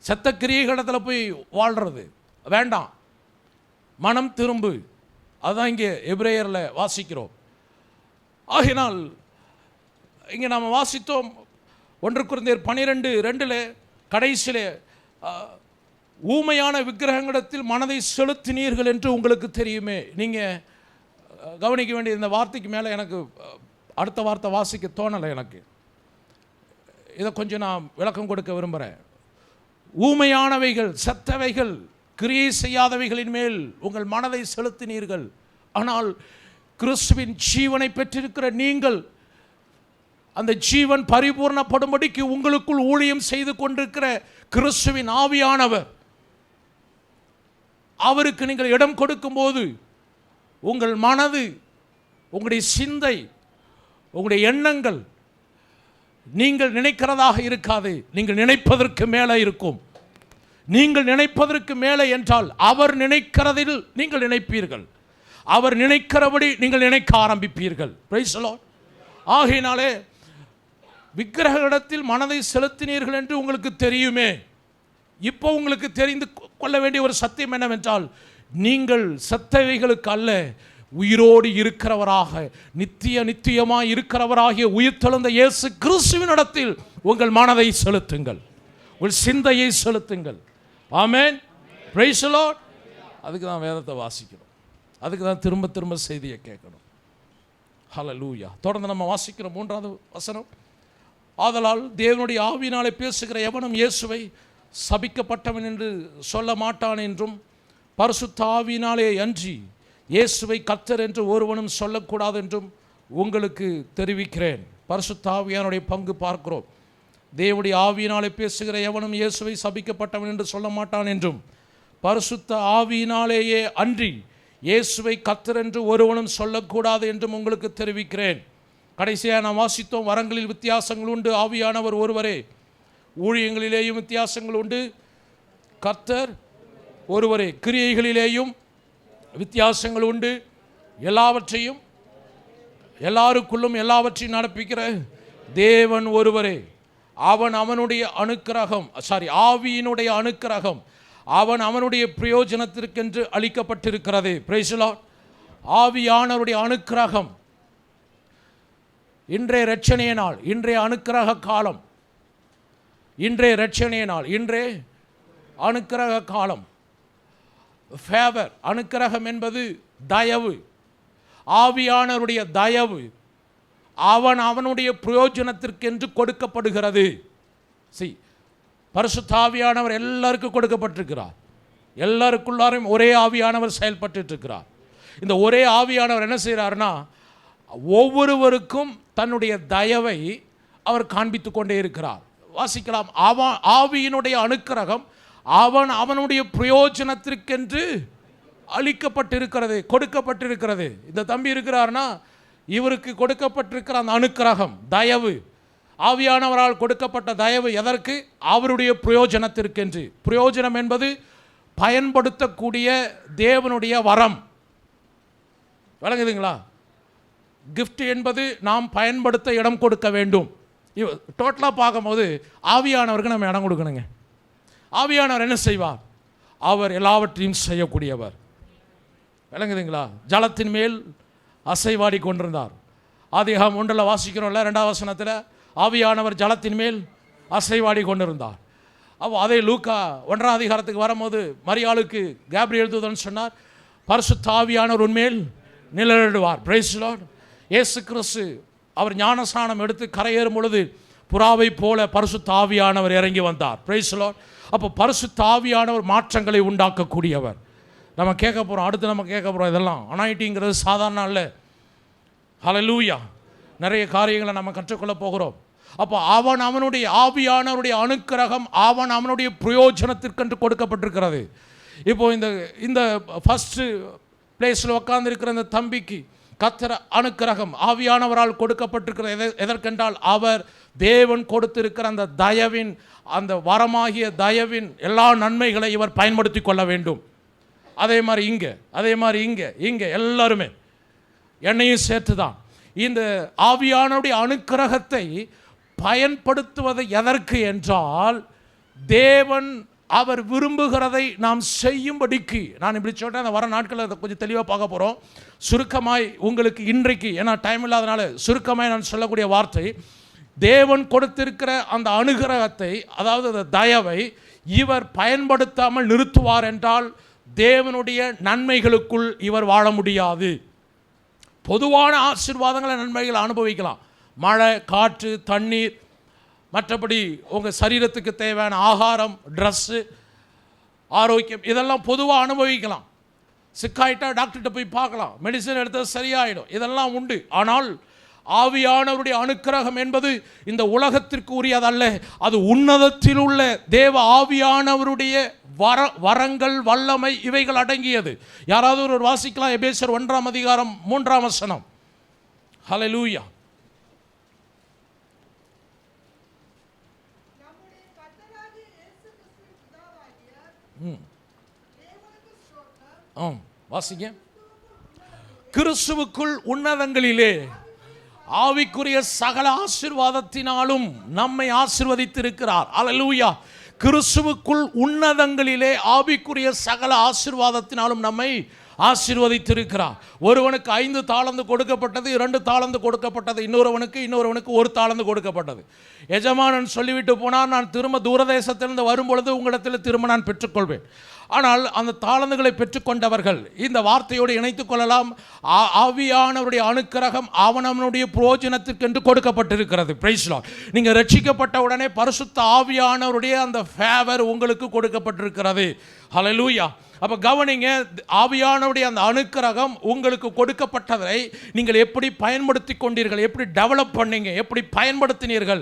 செத்த கிரியைகளிடத்தில் போய் வாழ்றது வேண்டாம். மனம் திரும்பு. அதுதான் இங்கே எபிரேயரில் வாசிக்கிறோம். ஆகினால் இங்கே நாம் வாசித்தோம் 1 கொரிந்தியர் 12:2 கடைசியிலே ஊமையான விக்கிரகங்களிடத்தில் மனதை செலுத்தினீர்கள் என்று உங்களுக்கு தெரியுமே. நீங்கள் கவனிக்க வேண்டிய இந்த வார்த்தைக்கு மேலே எனக்கு அடுத்த வார்த்தை வாசிக்க தோணலை. எனக்கு இதை கொஞ்சம் நான் விளக்கம் கொடுக்க விரும்புகிறேன். ஊமையானவைகள், செத்தவைகள், கிரியை செய்யாதவைகளின் மேல் உங்கள் மனதை செலுத்தினீர்கள். ஆனால் கிறிஸ்துவின் ஜீவனை பெற்றிருக்கிற நீங்கள் அந்த ஜீவன் பரிபூர்ணப்படும்படிக்கு உங்களுக்குள் ஊழியம் செய்து கொண்டிருக்கிற கிறிஸ்துவின் ஆவியானவர், அவருக்கு நீங்கள் இடம் கொடுக்கும்போது உங்கள் மனது, உங்களுடைய சிந்தை, உங்களுடைய எண்ணங்கள் நீங்கள் நினைக்கிறதாக இருக்காது. நீங்கள் நினைப்பதற்கு மேலே இருக்கும். நீங்கள் நினைப்பதற்கு மேலே என்றால் அவர் நினைக்கிறதில் நீங்கள் நினைப்பீர்கள். அவர் நினைக்கிறபடி நீங்கள் நினைக்க ஆரம்பிப்பீர்கள். Price the Lord. ஆகையினாலே விக்கிரகத்தில் மனதை செலுத்தினீர்கள் என்று உங்களுக்கு தெரியுமே. இப்போ உங்களுக்கு தெரிந்து கொள்ள வேண்டிய ஒரு சத்தியம் என்னவென்றால், நீங்கள் செத்தவைகளுக்கு அல்ல, உயிரோடு இருக்கிறவராக நித்தியமாய் இருக்கிறவராகிய உயிர்த்தெழுந்த இயேசு கிறிஸ்துவின் இடத்தில் உங்கள் மனதை செலுத்துங்கள், உங்கள் சிந்தையை செலுத்துங்கள். ஆமென். Praise the Lord. அதுக்கு தான் வேதத்தை வாசிக்கணும். அதுக்கு தான் திரும்ப செய்தியை கேட்கணும். ஹல்லேலூயா. தொடர்ந்து நம்ம வாசிக்கிறோம் 3வது வசனம். ஆதலால் தேவனுடைய ஆவியினாலே பேசுகிற எவனும் இயேசுவை சபிக்கப்பட்டவன் என்று சொல்ல மாட்டான் என்றும், பரிசுத்த ஆவியினாலே அன்றி இயேசுவை கர்த்தர் என்று ஒருவனும் சொல்லக்கூடாது என்றும் உங்களுக்கு தெரிவிக்கிறேன். பரிசுத்த ஆவியானுடைய பங்கு பார்க்கிறோம். தேவனுடைய ஆவியினாலே பேசுகிற எவனும் இயேசுவை சபிக்கப்பட்டவன் என்று சொல்ல மாட்டான் என்றும், பரிசுத்த ஆவியினாலேயே அன்றி இயேசுவை கர்த்தர் என்று ஒருவனும் சொல்லக்கூடாது என்றும் உங்களுக்கு தெரிவிக்கிறேன். கடைசியாக நாம் வாசித்தோம், வரங்களில் வித்தியாசங்கள் உண்டு, ஆவியானவர் ஒருவரே. ஊழியங்களிலேயும் வித்தியாசங்கள் உண்டு, கர்த்தர் ஒருவரே. கிரியைகளிலேயும் வித்தியாசங்கள் உண்டு, எல்லாருக்குள்ளும் எல்லாவற்றையும் நடப்பிக்கிற தேவன் ஒருவரே. அவனுடைய ஆவியினுடைய அனுக்கிரகம் அவனுடைய பிரயோஜனத்திற்கென்று அளிக்கப்பட்டிருக்கிறது. Price the Lord. ஆவியானவருடைய அனுக்கிரகம் இன்றைய இரட்சணிய நாள், இன்றைய அனுக்கிரக காலம், இன்றைய இரட்சணிய நாள், இன்றைய அனுக்கிரக காலம். ஃபேவர், அனுக்கிரகம் என்பது தயவு. ஆவியானவருடைய தயவு அவனுடைய பிரயோஜனத்திற்கென்று கொடுக்கப்படுகிறது. பரிசுத்த ஆவியானவர் எல்லாருக்கும் கொடுக்கப்பட்டிருக்கிறார். எல்லாருக்குள்ளாரையும் ஒரே ஆவியானவர் செயல்பட்டு இருக்கிறார். இந்த ஒரே ஆவியானவர் என்ன செய்கிறார்னா, ஒவ்வொருவருக்கும் தன்னுடைய தயவை அவர் காண்பித்து கொண்டே இருக்கிறார். வாசிக்கலாம். ஆவியினுடைய அனுக்கிரகம் அவனுடைய பிரயோஜனத்திற்கென்று அளிக்கப்பட்டிருக்கிறது, கொடுக்கப்பட்டிருக்கிறது. இந்த தம்பி இருக்கிறார்னா இவருக்கு கொடுக்கப்பட்டிருக்கிற அந்த அனுக்கிரகம், தயவு, ஆவியானவரால் கொடுக்கப்பட்ட தயவு எதற்கு? அவருடைய பிரயோஜனத்திற்கென்று. பிரயோஜனம் என்பது பயன்படுத்தக்கூடிய தேவனுடைய வரம். விளங்குதுங்களா? கிஃப்ட் என்பது நாம் பயன்படுத்த இடம் கொடுக்க வேண்டும். டோட்டலாக பார்க்கும்போது ஆவியானவருக்கு நம்ம இடம் கொடுக்கணுங்க. ஆவியானவர் என்ன செய்வார்? அவர் எல்லாவற்றையும் செய்யக்கூடியவர். விளங்குதுங்களா? ஜலத்தின் மேல் அசைவாடி கொண்டிருந்தார். ஆதியாகமம் 1 வாசிக்கிறோம்ல, 2ஆம் வசனத்தில் ஆவியானவர் ஜலத்தின் மேல் அசைவாடி கொண்டிருந்தார். அப்போ அதே லூக்கா 1ஆம் அதிகாரத்துக்கு வரும்போது மரியாளுக்கு கேப்ரியேல் தூதன் சொன்னார், பரிசுத்த ஆவியானவர் உன்மேல் நிழலிடுவார். Price the Lord. இயேசு கிறிஸ்து அவர் ஞானஸ்நானம் எடுத்து கரையேறும் பொழுது புறாவை போல பரிசுத்த ஆவியானவர் இறங்கி வந்தார். Price the Lord. அப்போ பரிசுத்த ஆவியானவர் மாற்றங்களை உண்டாக்கக்கூடியவர். நம்ம கேட்க போகிறோம், அடுத்து நம்ம கேட்க போகிறோம். இதெல்லாம் அனாயிட்டிங்கிறது சாதாரண அல்ல. ஹல்லேலூயா. நிறைய காரியங்களை நம்ம கற்றுக்கொள்ள போகிறோம். அப்போ அவனுடைய ஆவியானவருடைய அனுக்கிரகம் அவனுடைய பிரயோஜனத்திற்கென்று கொடுக்கப்பட்டிருக்கிறது. இப்போ இந்த ஃபஸ்ட்டு பிளேஸில் உட்கார்ந்து இந்த தம்பிக்கு கர்த்தர் அனுக்கிரகம் ஆவியானவரால் கொடுக்கப்பட்டிருக்கிறது. எதற்கென்றால் அவர் தேவன் கொடுத்திருக்கிற அந்த தயவின், அந்த வரமாகிய தயவின் எல்லா நன்மைகளை இவர் பயன்படுத்தி கொள்ள வேண்டும். அதே மாதிரி இங்கே எல்லாருமே என்னையும் சேர்த்து தான் இந்த ஆவியானவருடைய அனுக்கிரகத்தை பயன்படுத்துவது எதற்கு என்றால், தேவன் அவர் விரும்புகிறதை நாம் செய்யும்படிக்கு. நான் இப்படி சொல்கிறேன், அந்த வர நாட்களில் அதை கொஞ்சம் தெளிவாக பார்க்க போகிறோம். சுருக்கமாய் உங்களுக்கு இன்றைக்கு, ஏன்னா டைம் இல்லாதனால சுருக்கமாய் நான் சொல்லக்கூடிய வார்த்தை, தேவன் கொடுத்திருக்கிற அந்த அனுகிரகத்தை, அதாவது அந்த தயவை இவர் பயன்படுத்தாமல் நிறுத்துவார் என்றால் தேவனுடைய நன்மைகளுக்குள் இவர் வாழ முடியாது. பொதுவான ஆசீர்வாதங்களை, நன்மைகளை அனுபவிக்கலாம். மழை, காற்று, தண்ணீர், மற்றபடி உங்கள் சரீரத்துக்கு தேவையான ஆகாரம், ட்ரெஸ்ஸு, ஆரோக்கியம், இதெல்லாம் பொதுவாக அனுபவிக்கலாம். சிக்காயிட்டா டாக்டர்கிட்ட போய் பார்க்கலாம், மெடிசன் எடுத்தது சரியாயிடும், இதெல்லாம் உண்டு. ஆனால் ஆவியானவருடைய அனுக்கிரகம் என்பது இந்த உலகத்திற்கு உரியதல்ல. அது உன்னதத்தில் உள்ள தேவ ஆவியானவருடைய வரங்கள், வல்லமை, இவைகள் அடங்கியது. யாராவது ஒரு வாசிக்கலாம், எபேசியர் 1ஆம் அதிகாரம் 3ஆம் வசனம். ஹல்லேலூயா. வாசிங்க. கிறிஸ்துவுக்குள் உன்னதங்களிலே ஆவிக்குரிய சகல ஆசீர்வாதத்தினாலும் நம்மை ஆசீர்வதித்திருக்கிறார். அல்லேலூயா. கிறிஸ்துவுக்குள் உன்னதங்களிலே ஆவிக்குரிய சகல ஆசீர்வாதத்தினாலும் நம்மை ஆசீர்வதித்திருக்கிறார். ஒருவனுக்கு 5 தாலந்து கொடுக்கப்பட்டது, 2 தாலந்து கொடுக்கப்பட்டது, இன்னொருவனுக்கு 1 தாலந்து கொடுக்கப்பட்டது. எஜமானன் சொல்லிவிட்டு போனால், நான் திரும்ப தூரதேசத்திலிருந்து வரும்பொழுது உங்களிடத்தில் திரும்ப நான் பெற்றுக்கொள்வேன். ஆனால் அந்த தாளந்துகளை பெற்றுக்கொண்டவர்கள் இந்த வார்த்தையோடு இணைத்துக் கொள்ளலாம். ஆவியானவருடைய அனுக்கிரகம் அவனுடைய பிரயோஜனத்திற்கென்று கொடுக்கப்பட்டிருக்கிறது. Price the Lord. நீங்கள் ரட்சிக்கப்பட்ட உடனே பரிசுத்த ஆவியானவருடைய அந்த ஃபேவர் உங்களுக்கு கொடுக்கப்பட்டிருக்கிறது. ஹல்லேலூயா. அப்போ கவனிங்க, ஆவியானவருடைய அந்த அனுக்கிரகம் உங்களுக்கு கொடுக்கப்பட்டதை நீங்கள் எப்படி பயன்படுத்தி கொண்டீர்கள், எப்படி டெவலப் பண்ணீங்க, எப்படி பயன்படுத்தினீர்கள்.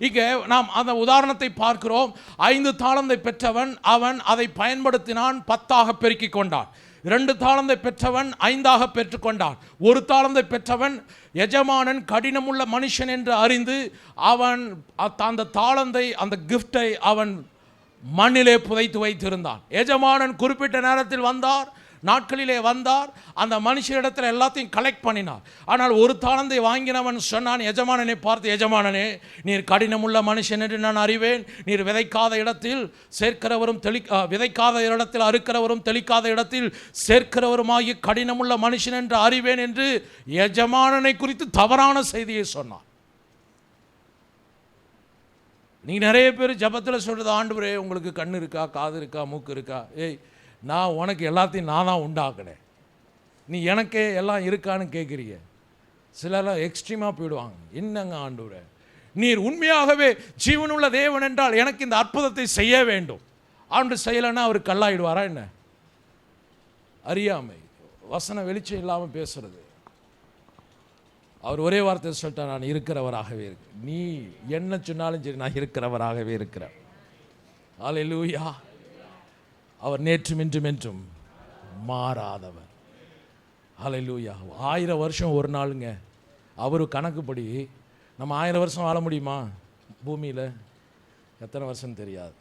இங்கே நாம் அந்த உதாரணத்தை பார்க்கிறோம். 5 தாளந்தை பெற்றவன் அவன் அதை பயன்படுத்தினான், 10ஆக பெருக்கிக் கொண்டான். 2 தாளந்தை பெற்றவன் 5ஆக பெற்றுக்கொண்டான். 1 தாளந்தை பெற்றவன் எஜமானன் கடினமுள்ள மனுஷன் என்று அறிந்து அவன் அந்த தாளந்தை, அந்த கிஃப்டை அவன் மண்ணிலே புதைத்து வைத்திருந்தான். எஜமானன் குறிப்பிட்ட நேரத்தில் வந்தார், நாட்களிலே வந்தார், அந்த மனுஷனிடத்தில் எல்லாத்தையும் கலெக்ட் பண்ணினார். ஆனால் 1 தாளந்தை வாங்கினவன் சொன்னான் எஜமானனை பார்த்து, எஜமானனே, நீர் கடினமுள்ள மனுஷன் என்று நான் அறிவேன். நீர் விதைக்காத இடத்தில் சேர்க்கிறவரும் விதைக்காத இடத்தில் அறுக்கிறவரும் தெளிக்காத இடத்தில் சேர்க்கிறவருமாகி கடினமுள்ள மனுஷன் என்று அறிவேன் என்று எஜமானனை குறித்து தவறான செய்தியை சொன்னார். நீங்கள் நிறைய பேர் ஜபத்தில் சொல்கிறது, ஆண்டவரே உங்களுக்கு கண் இருக்கா, காது இருக்கா, மூக்கு இருக்கா? ஏய், நான் உனக்கு எல்லாத்தையும் நான் தான் உண்டாக்குனேன், நீ எனக்கே எல்லாம் இருக்கான்னு கேட்குறீங்க. சிலர்லாம் எக்ஸ்ட்ரீமாக போயிடுவாங்க. என்னங்க ஆண்டவரே, நீர் உண்மையாகவே ஜீவனுள்ள தேவன் என்றால் எனக்கு இந்த அற்புதத்தை செய்ய வேண்டும். ஆண்டு செய்யலைன்னா அவர் கல்லாயிடுவாரா என்ன? அறியாமை, வசன வெளிச்சம் இல்லாமல் பேசுறது. அவர் ஒரே வார்த்தை சொல்லிட்டார், நான் இருக்கிறவராகவே இருக்கு. நீ என்ன சொன்னாலும் சரி, நான் இருக்கிறவராகவே இருக்கிறேன். அல்லேலூயா. அவர் நேற்றும் இன்றும் என்றும் மாறாதவர். அல்லேலூயா. 1000 வருஷம் ஒரு நாளுங்க. அவர் கணக்குப்படி நம்ம 1000 வருஷம் வாழ முடியுமா? பூமியில் எத்தனை வருஷம் தெரியாது.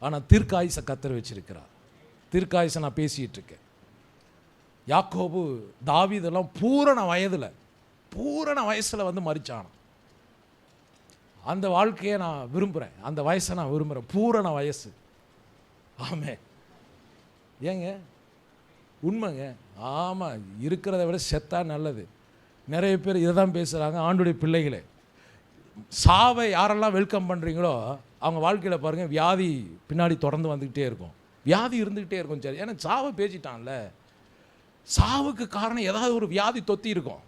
ஆனால் தீர்க்காயுசை கர்த்தர் வச்சிருக்கிறார். தீர்க்காயுசை நான் பேசிகிட்டு இருக்கேன். யாக்கோபு தாவீதெல்லாம் பூரண வயசில் வந்து மரிச்சானான். அந்த வாழ்க்கையை நான் விரும்புகிறேன். அந்த வயசை நான் விரும்புகிறேன். பூரண வயசு. ஆமே. ஏங்க உண்மைங்க. ஆமாம், இருக்கிறத விட செத்தா நல்லது. நிறைய பேர் இதை தான் பேசுகிறாங்க. ஆண்டுடைய பிள்ளைகளே, சாவை யாரெல்லாம் வெல்கம் பண்ணுறீங்களோ அவங்க வாழ்க்கையில் பாருங்கள், வியாதி பின்னாடி தொடர்ந்து வந்துக்கிட்டே இருக்கும். வியாதி இருந்துக்கிட்டே இருக்கும். சரி, ஏன்னா சாவை பேசிட்டான்ல. சாவுக்கு காரணம் ஏதாவது ஒரு வியாதி தொத்தி இருக்கும்.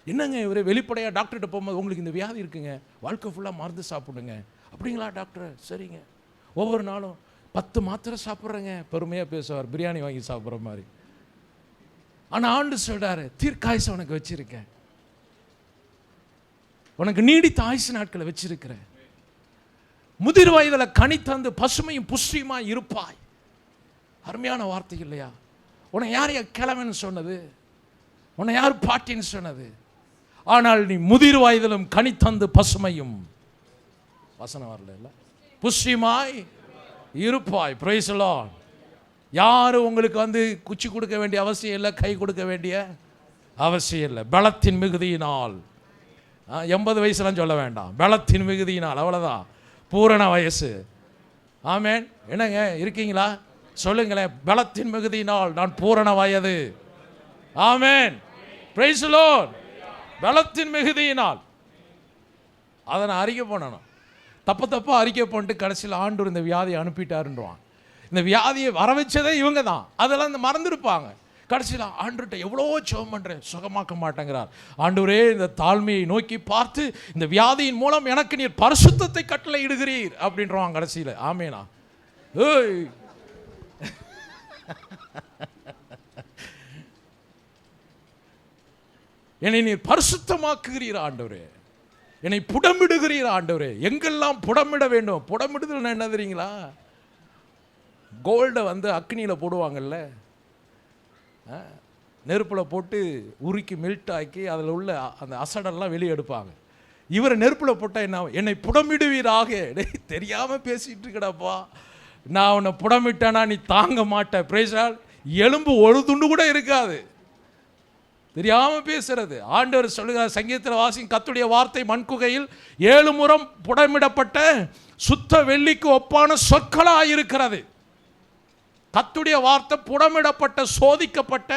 என்னங்க இவர் வெளிப்படையாக டாக்டர்கிட்ட போகும்போது, உங்களுக்கு இந்த வியாதி இருக்குங்க, வாழ்க்கை ஃபுல்லாக மருந்து சாப்பிடுங்க. அப்படிங்களா டாக்டர்? சரிங்க. ஒவ்வொரு நாளும் 10 மாத்திரை சாப்பிட்றேங்க. பெருமையாக பேசுவார், பிரியாணி வாங்கி சாப்பிட்ற மாதிரி. ஆனால் ஆண்டு சொல்கிறாரு, தீர்க்காயுசை உனக்கு வச்சிருக்கேன், உனக்கு நீடித்த ஆயுசு நாட்களை வச்சிருக்கிறேன், முதிர் வயதில் கனி தந்து பசுமையும் புஷ்டியுமா இருப்பாய். அருமையான வார்த்தை இல்லையா? உன்னை யார் கிழவன்னு சொன்னது? உன்னை யார் பாட்டின்னு சொன்னது? ஆனால் நீ முதிர் வயதிலும் கனி தந்து பசுமையும், வசனம் வரல இல்லை, புஷ்டியுமாய் இருப்பாய். Price the Lord. யாரும் உங்களுக்கு வந்து குச்சி கொடுக்க வேண்டிய அவசியம் இல்லை, கை கொடுக்க வேண்டிய அவசியம் இல்லை. பலத்தின் மிகுதியினால், 80 வயசுலாம் சொல்ல வேண்டாம், பலத்தின் மிகுதியினால், அவ்வளோதான், பூரண வயசு. ஆமேன். என்னங்க இருக்கீங்களா? சொல்லுங்களேன். பலத்தின் மிகுதியினால் நான் பூரண வயது. ஆமேன். Praise the Lord. பலத்தின் மிகுதியினால். அதை நான் அறிக்கை பண்ணணும். தப்பாக அறிக்கை பண்ணிட்டு கடைசியில் ஆண்டவர் இந்த வியாதியை அனுப்பிட்டாருன்றான். இந்த வியாதியை வர வச்சதே இவங்க தான். அதெல்லாம் இந்த மறந்துருப்பாங்க. கடைசியில் ஆண்டவர்கிட்ட எவ்வளோ ஜெபம் பண்ணுறேன், சுகமாக்க மாட்டேங்கிறார். ஆண்டவரே, இந்த தாழ்மையை நோக்கி பார்த்து இந்த வியாதியின் மூலம் எனக்கு நீர் பரிசுத்தத்தை கட்டளை இடுகிறீர் அப்படின்றான் கடைசியில். ஆமேனா? ஏய், என்னை நீர் பரிசுத்தமாக்குகிறீர் ஆண்டவரே, என்னை புடமிடுகிறீர் ஆண்டவரே. எங்கெல்லாம் புடமிட வேண்டும். புடமிடுதல் என்ன தெரியுங்களா? கோல்டை வந்து அக்னியில் போடுவாங்கல்ல, நெருப்பில் போட்டு உருக்கி மெல்ட் ஆக்கி அதில் உள்ள அந்த அசடெல்லாம் வெளியே எடுப்பாங்க. இவரை நெருப்பில் போட்டால் என்ன? என்னை புடமிடுவீராக. தெரியாமல் பேசிகிட்டு இருக்கடாப்பா. நான் உன்னை புடமிட்டேனா நீ தாங்க மாட்டேன். பிரேசால் எலும்பு ஒரு துண்டு கூட இருக்காது. தெரியாமல் பேசுறது. ஆண்டவர் சொல்லுகிறார் சங்கீதத்தில் வாசிக்கும், கர்த்தருடைய வார்த்தை மண்குகையில் 7 முறம் புடமிடப்பட்ட சுத்த வெள்ளிக்கு ஒப்பான சொற்களாக இருக்கிறது. கர்த்தருடைய வார்த்தை புடமிடப்பட்ட, சோதிக்கப்பட்ட,